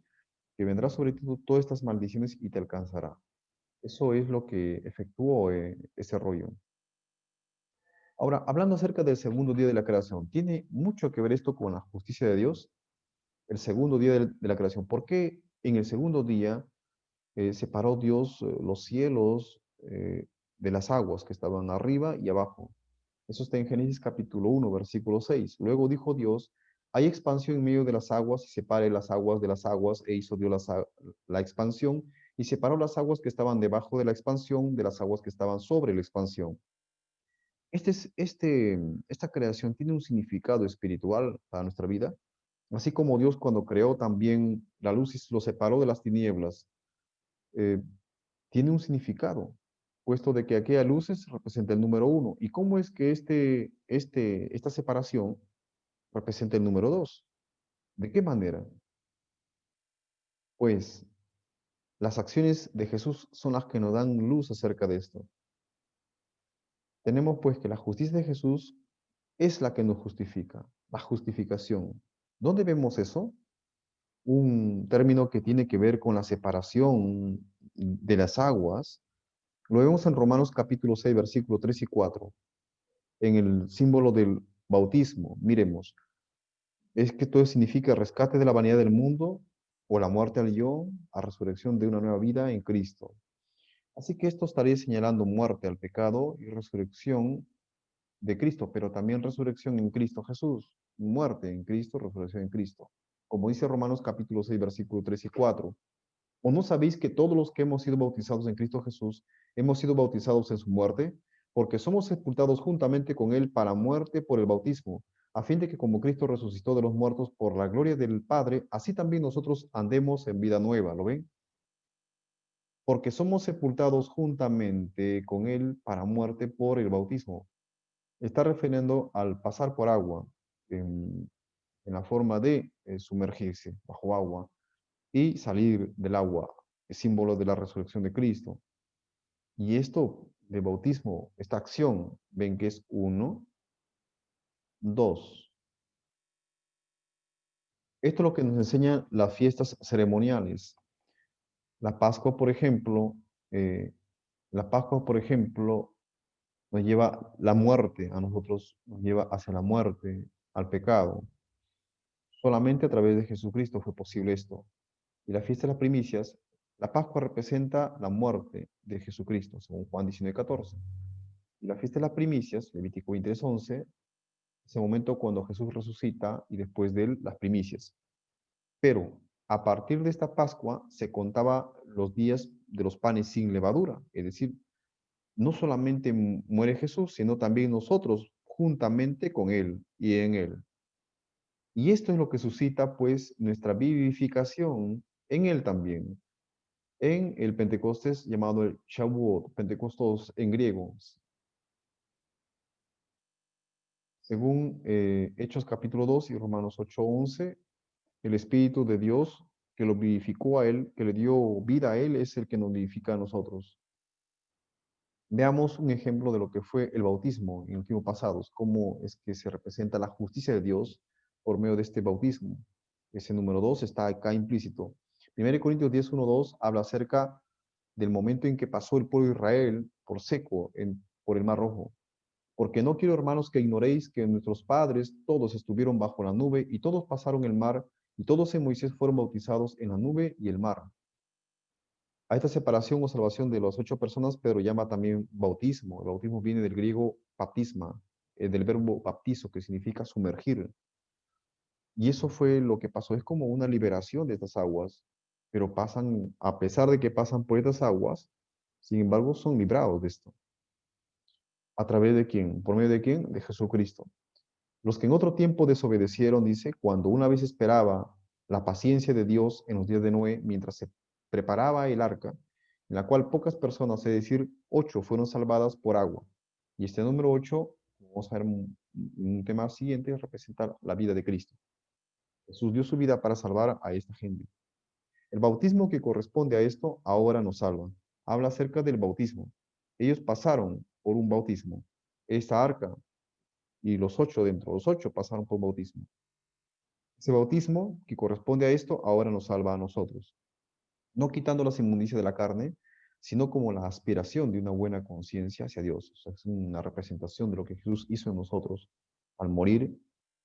que vendrá sobre ti todas estas maldiciones y te alcanzará. Eso es lo que efectuó ese rollo. Ahora, hablando acerca del segundo día de la creación, ¿tiene mucho que ver esto con la justicia de Dios? El segundo día de la creación. ¿Por qué en el segundo día separó Dios los cielos de las aguas que estaban arriba y abajo? Eso está en Génesis capítulo 1, versículo 6. Luego dijo Dios, hay expansión en medio de las aguas y separe las aguas de las aguas e hizo Dios la expansión y separó las aguas que estaban debajo de la expansión de las aguas que estaban sobre la expansión. Esta creación tiene un significado espiritual para nuestra vida, así como Dios cuando creó también la luz y lo separó de las tinieblas, eh, tiene un significado, puesto de que aquella luces representa el número uno. ¿Y cómo es que esta separación representa el número dos? ¿De qué manera? Pues las acciones de Jesús son las que nos dan luz acerca de esto. Tenemos pues que la justicia de Jesús es la que nos justifica, la justificación. ¿Dónde vemos eso? Un término que tiene que ver con la separación de las aguas. Lo vemos en Romanos capítulo 6, versículos 3 y 4, en el símbolo del bautismo. Miremos, es que todo significa rescate de la vanidad del mundo o la muerte al yo, a resurrección de una nueva vida en Cristo. Así que esto estaría señalando muerte al pecado y resurrección de Cristo, pero también resurrección en Cristo Jesús, muerte en Cristo, resurrección en Cristo. Como dice Romanos capítulo 6, versículos 3 y 4. ¿O no sabéis que todos los que hemos sido bautizados en Cristo Jesús hemos sido bautizados en su muerte? Porque somos sepultados juntamente con Él para muerte por el bautismo, a fin de que como Cristo resucitó de los muertos por la gloria del Padre, así también nosotros andemos en vida nueva. ¿Lo ven? Porque somos sepultados juntamente con Él para muerte por el bautismo. Está refiriendo al pasar por agua en, en la forma de sumergirse bajo agua y salir del agua, es símbolo de la resurrección de Cristo. Y esto de bautismo, esta acción, ven que es uno, dos. Esto es lo que nos enseñan las fiestas ceremoniales. La Pascua, por ejemplo, eh, la Pascua, por ejemplo, nos lleva la muerte, a nosotros nos lleva hacia la muerte, al pecado. Solamente a través de Jesucristo fue posible esto. Y la fiesta de las primicias, la Pascua representa la muerte de Jesucristo, según Juan 19:14. Y la fiesta de las primicias, Levítico 23:11, ese momento cuando Jesús resucita y después de él las primicias. Pero a partir de esta Pascua se contaba los días de los panes sin levadura, es decir, no solamente muere Jesús, sino también nosotros juntamente con él y en él. Y esto es lo que suscita pues nuestra vivificación en él también, en el Pentecostés llamado el Shavuot, Pentecostos en griego. Según Hechos capítulo 2 y Romanos 8:11, el Espíritu de Dios que lo vivificó a él, que le dio vida a él, es el que nos vivifica a nosotros. Veamos un ejemplo de lo que fue el bautismo en el tiempo pasado, cómo es que se representa la justicia de Dios por medio de este bautismo. Ese número 2 está acá implícito. 1 Corintios 10:1-2 habla acerca del momento en que pasó el pueblo de Israel por seco por el Mar Rojo. Porque no quiero, hermanos, que ignoréis que nuestros padres todos estuvieron bajo la nube y todos pasaron el mar y todos en Moisés fueron bautizados en la nube y el mar. A esta separación o salvación de las 8 personas, Pedro llama también bautismo. El bautismo viene del griego baptisma, del verbo baptizo, que significa sumergir. Y eso fue lo que pasó. Es como una liberación de estas aguas, pero pasan, a pesar de que pasan por estas aguas, sin embargo, son librados de esto. ¿A través de quién? ¿Por medio de quién? De Jesucristo. Los que en otro tiempo desobedecieron, dice, cuando una vez esperaba la paciencia de Dios en los días de Noé, mientras se preparaba el arca, en la cual pocas personas, es decir, 8, fueron salvadas por agua. Y este número 8, vamos a ver un tema siguiente, representa la vida de Cristo. Jesús dio su vida para salvar a esta gente. El bautismo que corresponde a esto ahora nos salva. Habla acerca del bautismo. Ellos pasaron por un bautismo. Esta arca y los 8 dentro, los 8 pasaron por bautismo. Ese bautismo que corresponde a esto ahora nos salva a nosotros, no quitando las inmundicias de la carne, sino como la aspiración de una buena conciencia hacia Dios. O sea, es una representación de lo que Jesús hizo en nosotros al morir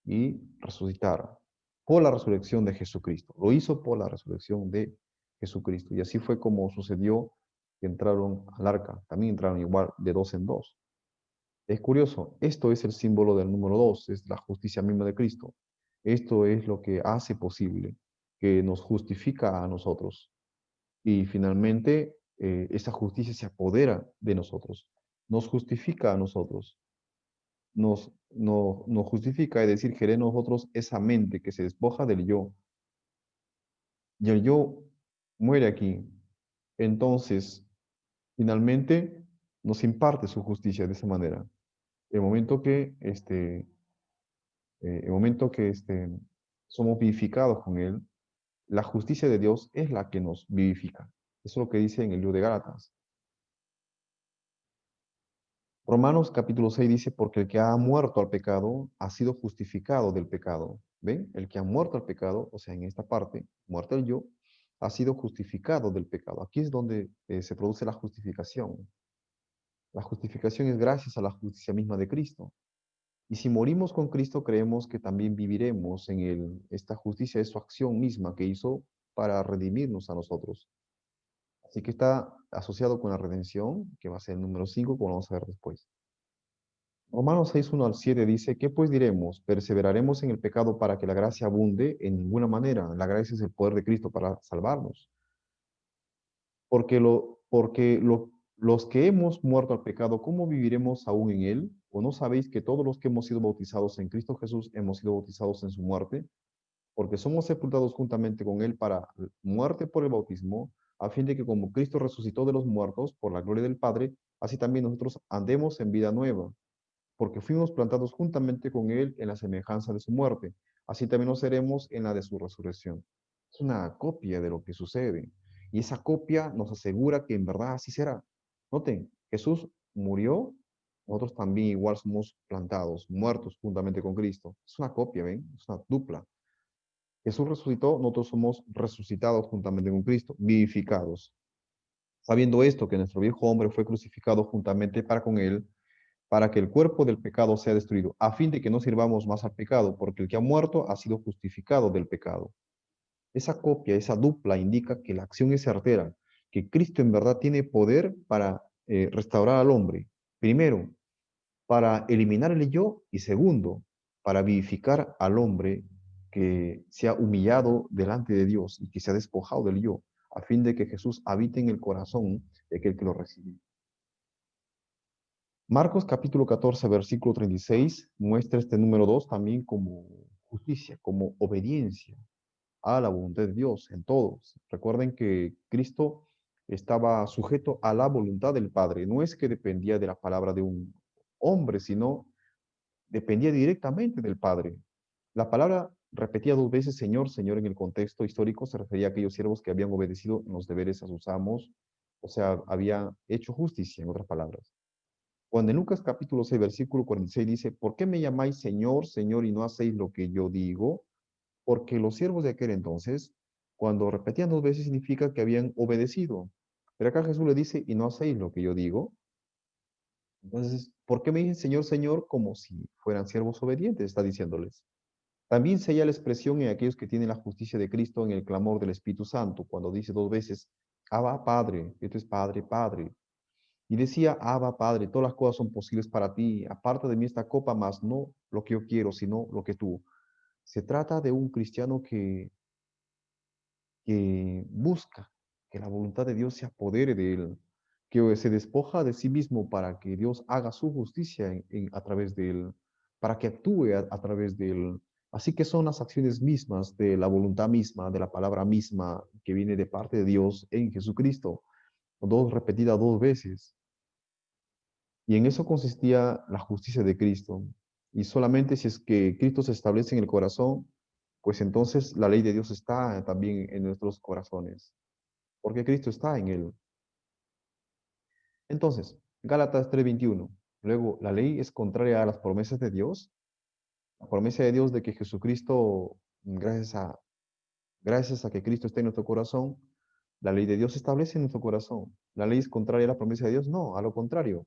y resucitar por la resurrección de Jesucristo. Lo hizo por la resurrección de Jesucristo. Y así fue como sucedió que entraron al arca. También entraron igual de dos en dos. Es curioso, esto es el símbolo del número 2, es la justicia misma de Cristo. Esto es lo que hace posible, que nos justifica a nosotros. Y finalmente, esa justicia se apodera de nosotros, nos justifica a nosotros. nos justifica, es decir, genera en nosotros esa mente que se despoja del yo, y el yo muere aquí. Entonces, finalmente, nos imparte su justicia de esa manera. El momento que, el momento que somos vivificados con Él, la justicia de Dios es la que nos vivifica. Eso es lo que dice en el libro de Gálatas. Romanos capítulo 6 dice, porque el que ha muerto al pecado ha sido justificado del pecado. ¿Ven? El que ha muerto al pecado, o sea, en esta parte, muerto el yo, ha sido justificado del pecado. Aquí es donde se produce la justificación. La justificación es gracias a la justicia misma de Cristo. Y si morimos con Cristo, creemos que también viviremos en él. Esta justicia es su acción misma que hizo para redimirnos a nosotros. Así que está asociado con la redención, que va a ser el número 5, como vamos a ver después. Romanos 6, 1 al 7 dice, ¿qué pues diremos? ¿Perseveraremos en el pecado para que la gracia abunde? En ninguna manera. La gracia es el poder de Cristo para salvarnos. Los que hemos muerto al pecado, ¿cómo viviremos aún en él? ¿O no sabéis que todos los que hemos sido bautizados en Cristo Jesús hemos sido bautizados en su muerte? Porque somos sepultados juntamente con él para muerte por el bautismo, a fin de que como Cristo resucitó de los muertos por la gloria del Padre, así también nosotros andemos en vida nueva, porque fuimos plantados juntamente con él en la semejanza de su muerte, así también nos seremos en la de su resurrección. Es una copia de lo que sucede, y esa copia nos asegura que en verdad así será. Noten, Jesús murió, nosotros también igual somos plantados, muertos juntamente con Cristo. Es una copia, ¿ven? Es una dupla. Jesús resucitó, nosotros somos resucitados juntamente con Cristo, vivificados. Sabiendo esto, que nuestro viejo hombre fue crucificado juntamente para con él, para que el cuerpo del pecado sea destruido, a fin de que no sirvamos más al pecado, porque el que ha muerto ha sido justificado del pecado. Esa copia, esa dupla indica que la acción es certera, que Cristo en verdad tiene poder para restaurar al hombre. Primero, para eliminar el yo y segundo, para vivificar al hombre que se ha humillado delante de Dios y que se ha despojado del yo, a fin de que Jesús habite en el corazón de aquel que lo recibe. Marcos capítulo 14, versículo 36 muestra este número 2 también como justicia, como obediencia a la voluntad de Dios en todos. Recuerden que Cristo estaba sujeto a la voluntad del Padre. No es que dependía de la palabra de un hombre, sino dependía directamente del Padre. La palabra repetía dos veces Señor, Señor en el contexto histórico se refería a aquellos siervos que habían obedecido en los deberes a sus amos, o sea, habían hecho justicia, en otras palabras. Cuando en Lucas capítulo 6, versículo 46 dice, ¿por qué me llamáis Señor, Señor y no hacéis lo que yo digo? Porque los siervos de aquel entonces, cuando repetían dos veces, significa que habían obedecido. Pero acá Jesús le dice, y no hacéis lo que yo digo. Entonces, ¿por qué me dicen Señor, Señor? Como si fueran siervos obedientes, está diciéndoles. También se halla la expresión en aquellos que tienen la justicia de Cristo en el clamor del Espíritu Santo, cuando dice dos veces, Abba, Padre, esto es Padre, Padre. Y decía, Abba, Padre, todas las cosas son posibles para ti, aparte de mí esta copa, más no lo que yo quiero, sino lo que tú. Se trata de un cristiano que busca que la voluntad de Dios se apodere de él, que se despoja de sí mismo para que Dios haga su justicia a través de él, para que actúe a través de él. Así que son las acciones mismas de la voluntad misma, de la palabra misma que viene de parte de Dios en Jesucristo, repetida dos veces. Y en eso consistía la justicia de Cristo. Y solamente si es que Cristo se establece en el corazón, pues entonces la ley de Dios está también en nuestros corazones, porque Cristo está en él. Entonces, Gálatas 3:21. Luego, la ley es contraria a las promesas de Dios. La promesa de Dios de que Jesucristo, gracias a que Cristo está en nuestro corazón, la ley de Dios se establece en nuestro corazón. ¿La ley es contraria a la promesa de Dios? No, a lo contrario.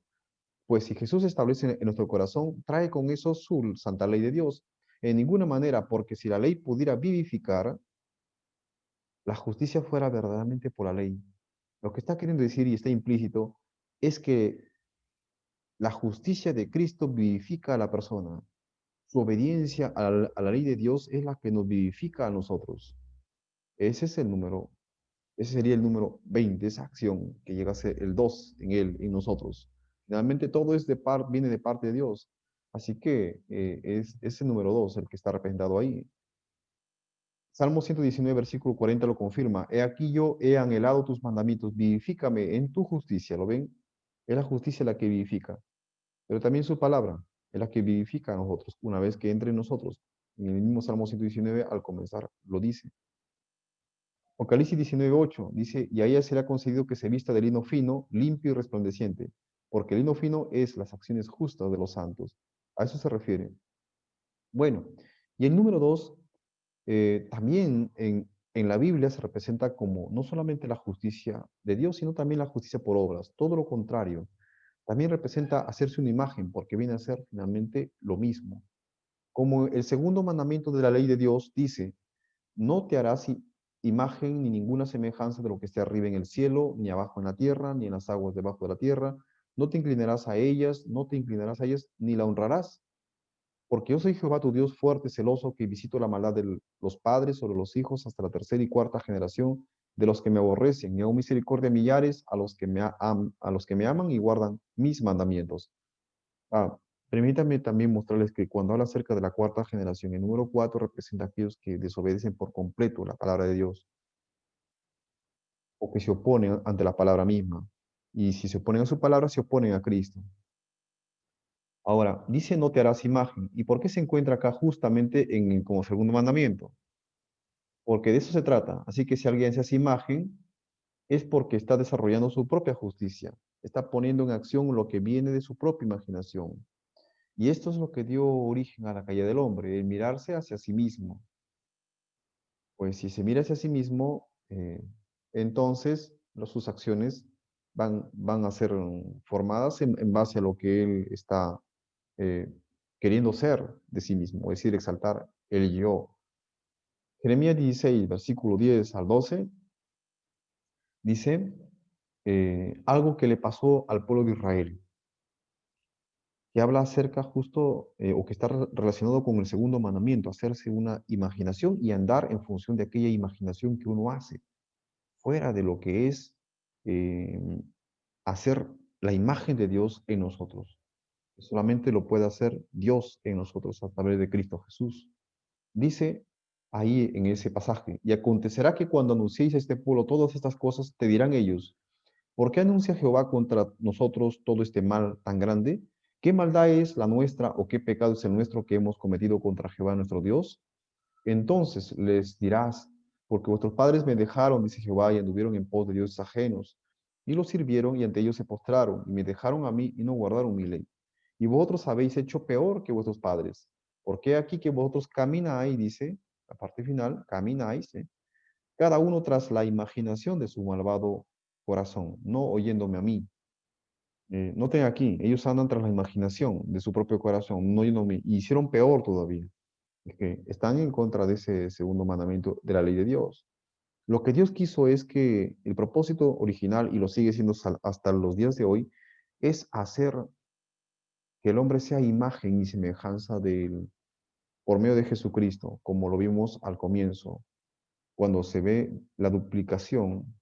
Pues si Jesús se establece en nuestro corazón, trae con eso su santa ley de Dios. En ninguna manera, porque si la ley pudiera vivificar, la justicia fuera verdaderamente por la ley. Lo que está queriendo decir y está implícito es que la justicia de Cristo vivifica a la persona. Su obediencia a la ley de Dios es la que nos vivifica a nosotros. Ese es el número, ese sería el número 20, esa acción que llega a ser el 2 en él, en nosotros. Realmente todo es viene de parte de Dios. Así que es el número 2 el que está representado ahí. Salmo 119, versículo 40 lo confirma. He aquí yo he anhelado tus mandamientos, vivifícame en tu justicia. ¿Lo ven? Es la justicia la que vivifica. Pero también su palabra es la que vivifica a nosotros, una vez que entre en nosotros. En el mismo Salmo 119, al comenzar, lo dice. Apocalipsis 19:8 dice, y a ella será concedido que se vista de lino fino, limpio y resplandeciente, porque el lino fino es las acciones justas de los santos. A eso se refiere. Bueno, y el número 2, también en la Biblia se representa como no solamente la justicia de Dios, sino también la justicia por obras, todo lo contrario. También representa hacerse una imagen, porque viene a ser finalmente lo mismo. Como el segundo mandamiento de la ley de Dios dice, no te harás imagen ni ninguna semejanza de lo que esté arriba en el cielo, ni abajo en la tierra, ni en las aguas debajo de la tierra. No te inclinarás a ellas, no te inclinarás a ellas, ni la honrarás. Porque yo soy Jehová tu Dios fuerte, celoso, que visito la maldad de los padres sobre los hijos hasta la tercera y cuarta generación de los que me aborrecen. Y hago misericordia a millares a los que a los que me aman y guardan mis mandamientos. Ah, permítanme también mostrarles que cuando habla acerca de la cuarta generación, el número 4 representa a aquellos que desobedecen por completo la palabra de Dios o que se oponen ante la palabra misma. Y si se oponen a su palabra, se oponen a Cristo. Ahora, dice no te harás imagen. ¿Y por qué se encuentra acá justamente como segundo mandamiento? Porque de eso se trata. Así que si alguien se hace imagen, es porque está desarrollando su propia justicia. Está poniendo en acción lo que viene de su propia imaginación. Y esto es lo que dio origen a la caída del hombre, el mirarse hacia sí mismo. Pues si se mira hacia sí mismo, entonces sus acciones van a ser formadas en base a lo que él está eh, queriendo ser de sí mismo, es decir, exaltar el yo. Jeremías 16, versículo 10 al 12, dice algo que le pasó al pueblo de Israel, que habla acerca justo, o que está relacionado con el segundo mandamiento, hacerse una imaginación y andar en función de aquella imaginación que uno hace, fuera de lo que es eh, hacer la imagen de Dios en nosotros. Solamente lo puede hacer Dios en nosotros a través de Cristo Jesús. Dice ahí en ese pasaje, y acontecerá que cuando anunciéis a este pueblo todas estas cosas, te dirán ellos, ¿por qué anuncia Jehová contra nosotros todo este mal tan grande? ¿Qué maldad es la nuestra o qué pecado es el nuestro que hemos cometido contra Jehová nuestro Dios? Entonces les dirás, porque vuestros padres me dejaron, dice Jehová, y anduvieron en pos de dioses ajenos, y los sirvieron y ante ellos se postraron, y me dejaron a mí y no guardaron mi ley. Y vosotros habéis hecho peor que vuestros padres, porque aquí que vosotros camináis, dice, la parte final, camináis, cada uno tras la imaginación de su malvado corazón, no oyéndome a mí. Noten aquí, ellos andan tras la imaginación de su propio corazón, no oyéndome, y hicieron peor todavía. Es que están en contra de ese segundo mandamiento de la ley de Dios. Lo que Dios quiso es que el propósito original, y lo sigue siendo hasta los días de hoy, es hacer que el hombre sea imagen y semejanza de él por medio de Jesucristo, como lo vimos al comienzo, cuando se ve la duplicación,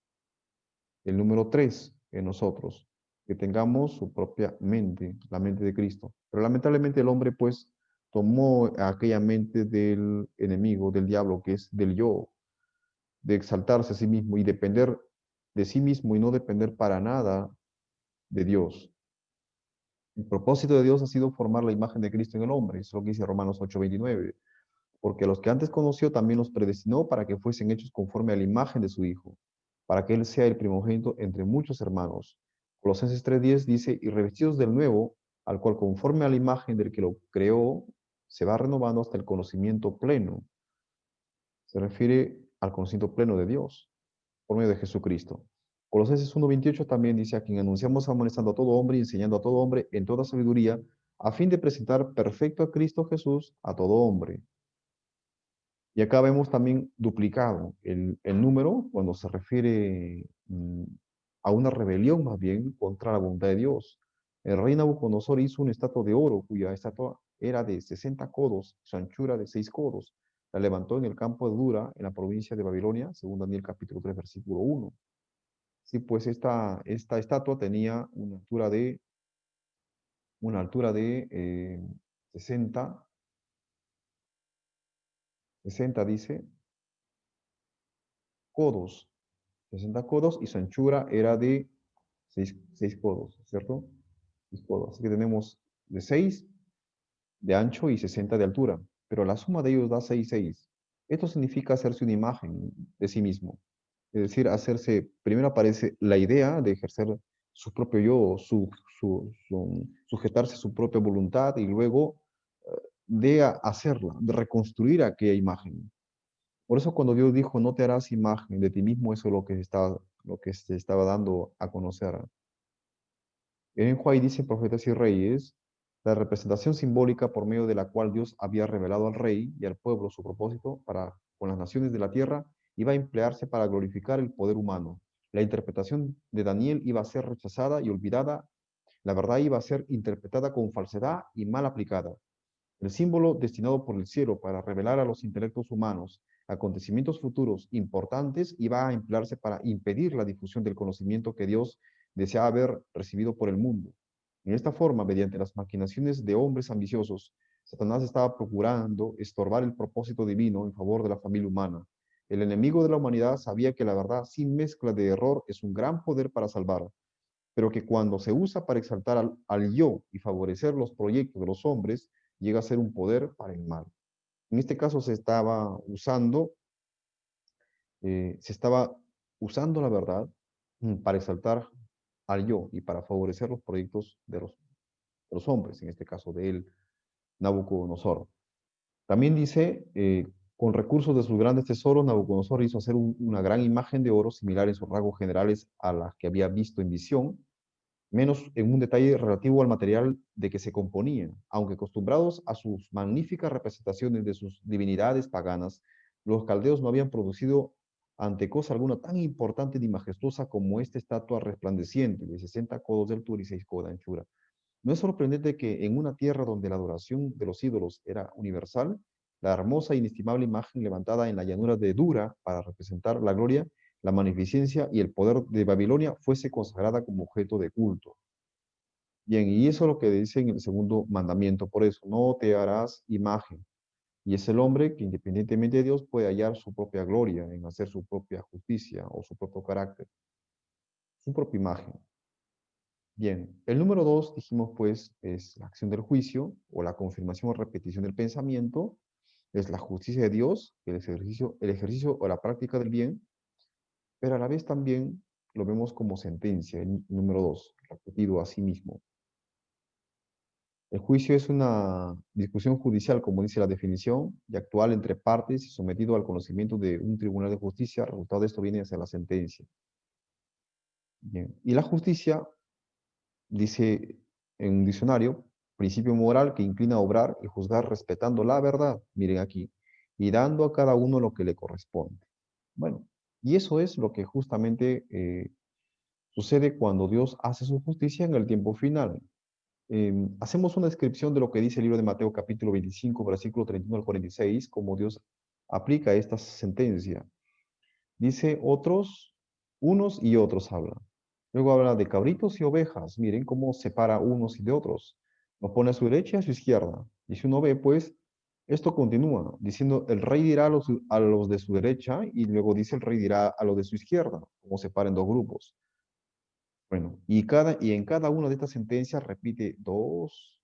el número 3 en nosotros, que tengamos su propia mente, la mente de Cristo. Pero lamentablemente el hombre pues tomó aquella mente del enemigo, del diablo, que es del yo, de exaltarse a sí mismo y depender de sí mismo y no depender para nada de Dios. El propósito de Dios ha sido formar la imagen de Cristo en el hombre, eso es lo que dice Romanos 8:29, porque a los que antes conoció también los predestinó para que fuesen hechos conforme a la imagen de su Hijo, para que Él sea el primogénito entre muchos hermanos. Colosenses 3:10 dice, y revestidos del nuevo, al cual conforme a la imagen del que lo creó, se va renovando hasta el conocimiento pleno. Se refiere al conocimiento pleno de Dios por medio de Jesucristo. Colosenses 1:28 también dice, a quien anunciamos amonestando a todo hombre y enseñando a todo hombre en toda sabiduría, a fin de presentar perfecto a Cristo Jesús a todo hombre. Y acá vemos también duplicado el número cuando se refiere a una rebelión más bien contra la voluntad de Dios. El rey Nabucodonosor hizo una estatua de oro cuya estatua era de 60 codos, su anchura de 6 codos. La levantó en el campo de Dura, en la provincia de Babilonia, según Daniel capítulo 3, versículo 1. Sí, pues esta estatua tenía una altura de 60, 60 dice, codos, 60 codos, y su anchura era de 6 codos, ¿cierto? 6 codos. Así que tenemos de 6 de ancho y 60 de altura, pero la suma de ellos da 6, 6. Esto significa hacerse una imagen de sí mismo. Es decir, primero aparece la idea de ejercer su propio yo, sujetarse a su propia voluntad y luego de hacerla, de reconstruir aquella imagen. Por eso cuando Dios dijo, no te harás imagen de ti mismo, eso es lo que se estaba dando a conocer. En Juan dice Profetas y Reyes, la representación simbólica por medio de la cual Dios había revelado al rey y al pueblo su propósito para con las naciones de la tierra iba a emplearse para glorificar el poder humano. La interpretación de Daniel iba a ser rechazada y olvidada, la verdad iba a ser interpretada con falsedad y mal aplicada. El símbolo destinado por el cielo para revelar a los intelectos humanos acontecimientos futuros importantes iba a emplearse para impedir la difusión del conocimiento que Dios desea haber recibido por el mundo. En esta forma, mediante las maquinaciones de hombres ambiciosos, Satanás estaba procurando estorbar el propósito divino en favor de la familia humana. El enemigo de la humanidad sabía que la verdad sin mezcla de error es un gran poder para salvar, pero que cuando se usa para exaltar al yo y favorecer los proyectos de los hombres, llega a ser un poder para el mal. En este caso se estaba usando la verdad para exaltar al yo y para favorecer los proyectos de los hombres, en este caso de él, Nabucodonosor. También dice, con recursos de sus grandes tesoros, Nabucodonosor hizo hacer una gran imagen de oro similar en sus rasgos generales a las que había visto en visión, menos en un detalle relativo al material de que se componía. Aunque acostumbrados a sus magníficas representaciones de sus divinidades paganas, los caldeos no habían producido ante cosa alguna tan importante ni majestuosa como esta estatua resplandeciente de 60 codos de altura y 6 codos de anchura. No es sorprendente que en una tierra donde la adoración de los ídolos era universal, la hermosa e inestimable imagen levantada en la llanura de Dura para representar la gloria, la magnificencia y el poder de Babilonia fuese consagrada como objeto de culto. Bien, y eso es lo que dice en el segundo mandamiento, por eso, no te harás imagen. Y es el hombre que independientemente de Dios puede hallar su propia gloria en hacer su propia justicia o su propio carácter, su propia imagen. Bien, el número 2, dijimos pues, es la acción del juicio o la confirmación o repetición del pensamiento, es la justicia de Dios, el ejercicio o la práctica del bien, pero a la vez también lo vemos como sentencia, el número 2, repetido a sí mismo. El juicio es una discusión judicial, como dice la definición, y actual entre partes y sometido al conocimiento de un tribunal de justicia. El resultado de esto viene hacia la sentencia. Bien. Y la justicia, dice en un diccionario, principio moral que inclina a obrar y juzgar respetando la verdad, miren aquí, y dando a cada uno lo que le corresponde. Bueno, y eso es lo que justamente sucede cuando Dios hace su justicia en el tiempo final. Hacemos una descripción de lo que dice el libro de Mateo capítulo 25, versículo 31 al 46, cómo Dios aplica esta sentencia. Dice otros, unos y otros habla. Luego habla de cabritos y ovejas. Miren cómo separa unos y de otros. Los pone a su derecha y a su izquierda. Y si uno ve, pues, esto continúa diciendo, el rey dirá a los de su derecha y luego dice el rey dirá a los de su izquierda, como separa en dos grupos. Bueno, y en cada una de estas sentencias repite, dos,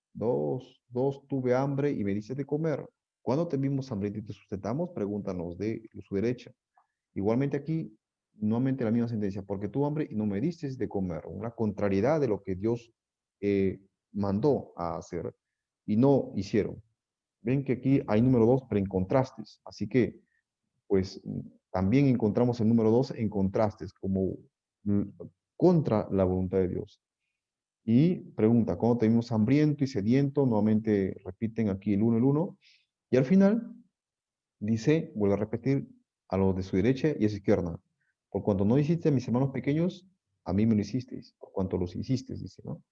tuve hambre y me diste de comer. ¿Cuándo te vimos hambriento y te sustentamos? Pregúntanos de su derecha. Igualmente aquí, nuevamente la misma sentencia, porque tuve hambre y no me diste de comer. Una contrariedad de lo que Dios mandó a hacer y no hicieron. Ven que aquí hay número 2, pero en contrastes. Así que, pues, también encontramos el número 2 en contrastes, como mm, contra la voluntad de Dios. Y pregunta, ¿cuándo te vimos hambriento y sediento? Nuevamente repiten aquí el uno. Y al final dice, vuelve a repetir, a los de su derecha y a su izquierda. Por cuanto no hiciste a mis hermanos pequeños, a mí me lo hicisteis. Por cuanto los hiciste, dice, ¿no?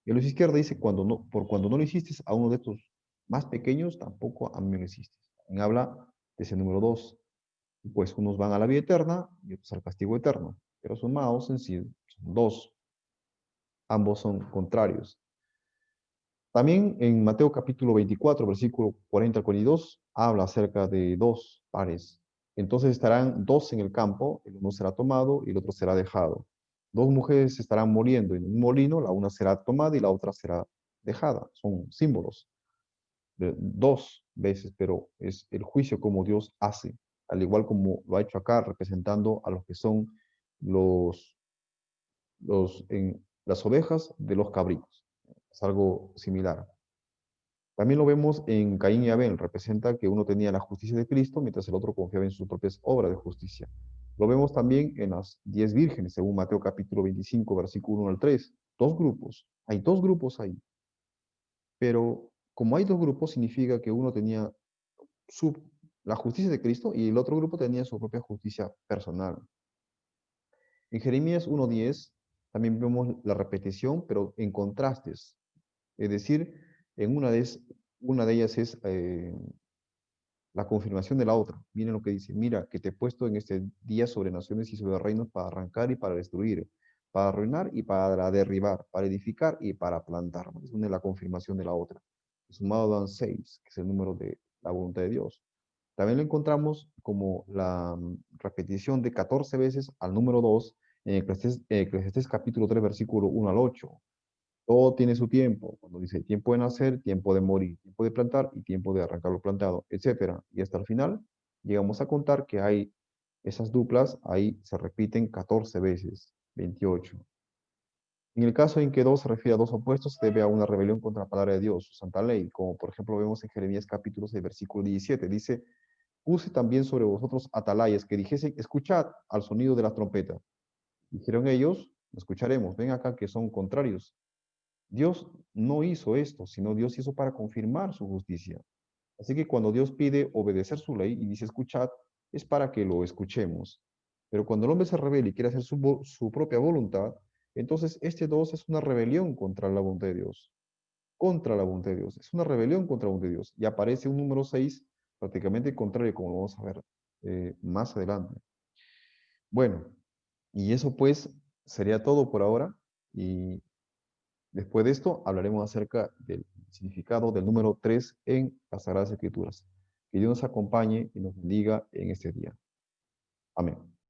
Y a los izquierda dice, por cuando no lo hiciste a uno de estos más pequeños, tampoco a mí me lo hiciste. En habla de ese número 2. Pues unos van a la vida eterna y otros al castigo eterno. Pero sumados en sí son dos. Ambos son contrarios. También en Mateo capítulo 24, versículo 40 al 42, habla acerca de dos pares. Entonces estarán dos en el campo, el uno será tomado y el otro será dejado. Dos mujeres estarán muriendo en un molino, la una será tomada y la otra será dejada. Son símbolos de dos veces, pero es el juicio como Dios hace, al igual como lo ha hecho acá, representando a los que son los, las ovejas de los cabritos. Es algo similar. También lo vemos en Caín y Abel, representa que uno tenía la justicia de Cristo, mientras el otro confiaba en sus propias obras de justicia. Lo vemos también en las 10 vírgenes, según Mateo capítulo 25, versículo 1 al 3. Dos grupos, hay dos grupos ahí, pero como hay dos grupos, significa que uno tenía su, la justicia de Cristo y el otro grupo tenía su propia justicia personal. En Jeremías 1:10 también vemos la repetición, pero en contrastes. Es decir, en una de ellas es la confirmación de la otra. Miren lo que dice, mira, que te he puesto en este día sobre naciones y sobre reinos para arrancar y para destruir, para arruinar y para derribar, para edificar y para plantar. Es una de la confirmación de la otra. Sumado dan 6, que es el número de la voluntad de Dios. También lo encontramos como la repetición de 14 veces al número 2 en Eclesiastés capítulo 3, versículo 1 al 8. Todo tiene su tiempo. Cuando dice tiempo de nacer, tiempo de morir, tiempo de plantar y tiempo de arrancar lo plantado, etcétera. Y hasta el final llegamos a contar que hay esas duplas, ahí se repiten 14 veces, 28. En el caso en que dos se refiere a dos opuestos, se debe a una rebelión contra la palabra de Dios, su santa ley, como por ejemplo vemos en Jeremías capítulo 6, versículo 17. Dice, puse también sobre vosotros atalayas que dijesen, escuchad al sonido de la trompeta. Dijeron ellos, escucharemos, ven acá que son contrarios. Dios no hizo esto, sino Dios hizo para confirmar su justicia. Así que cuando Dios pide obedecer su ley y dice escuchad, es para que lo escuchemos. Pero cuando el hombre se revela y quiere hacer su propia voluntad, entonces este dos es una rebelión contra la voluntad de Dios. Contra la voluntad de Dios. Es una rebelión contra la voluntad de Dios. Y aparece un número 6 prácticamente contrario, como lo vamos a ver más adelante. Bueno, y eso pues sería todo por ahora. Y después de esto, hablaremos acerca del significado del número 3 en las Sagradas Escrituras. Que Dios nos acompañe y nos bendiga en este día. Amén.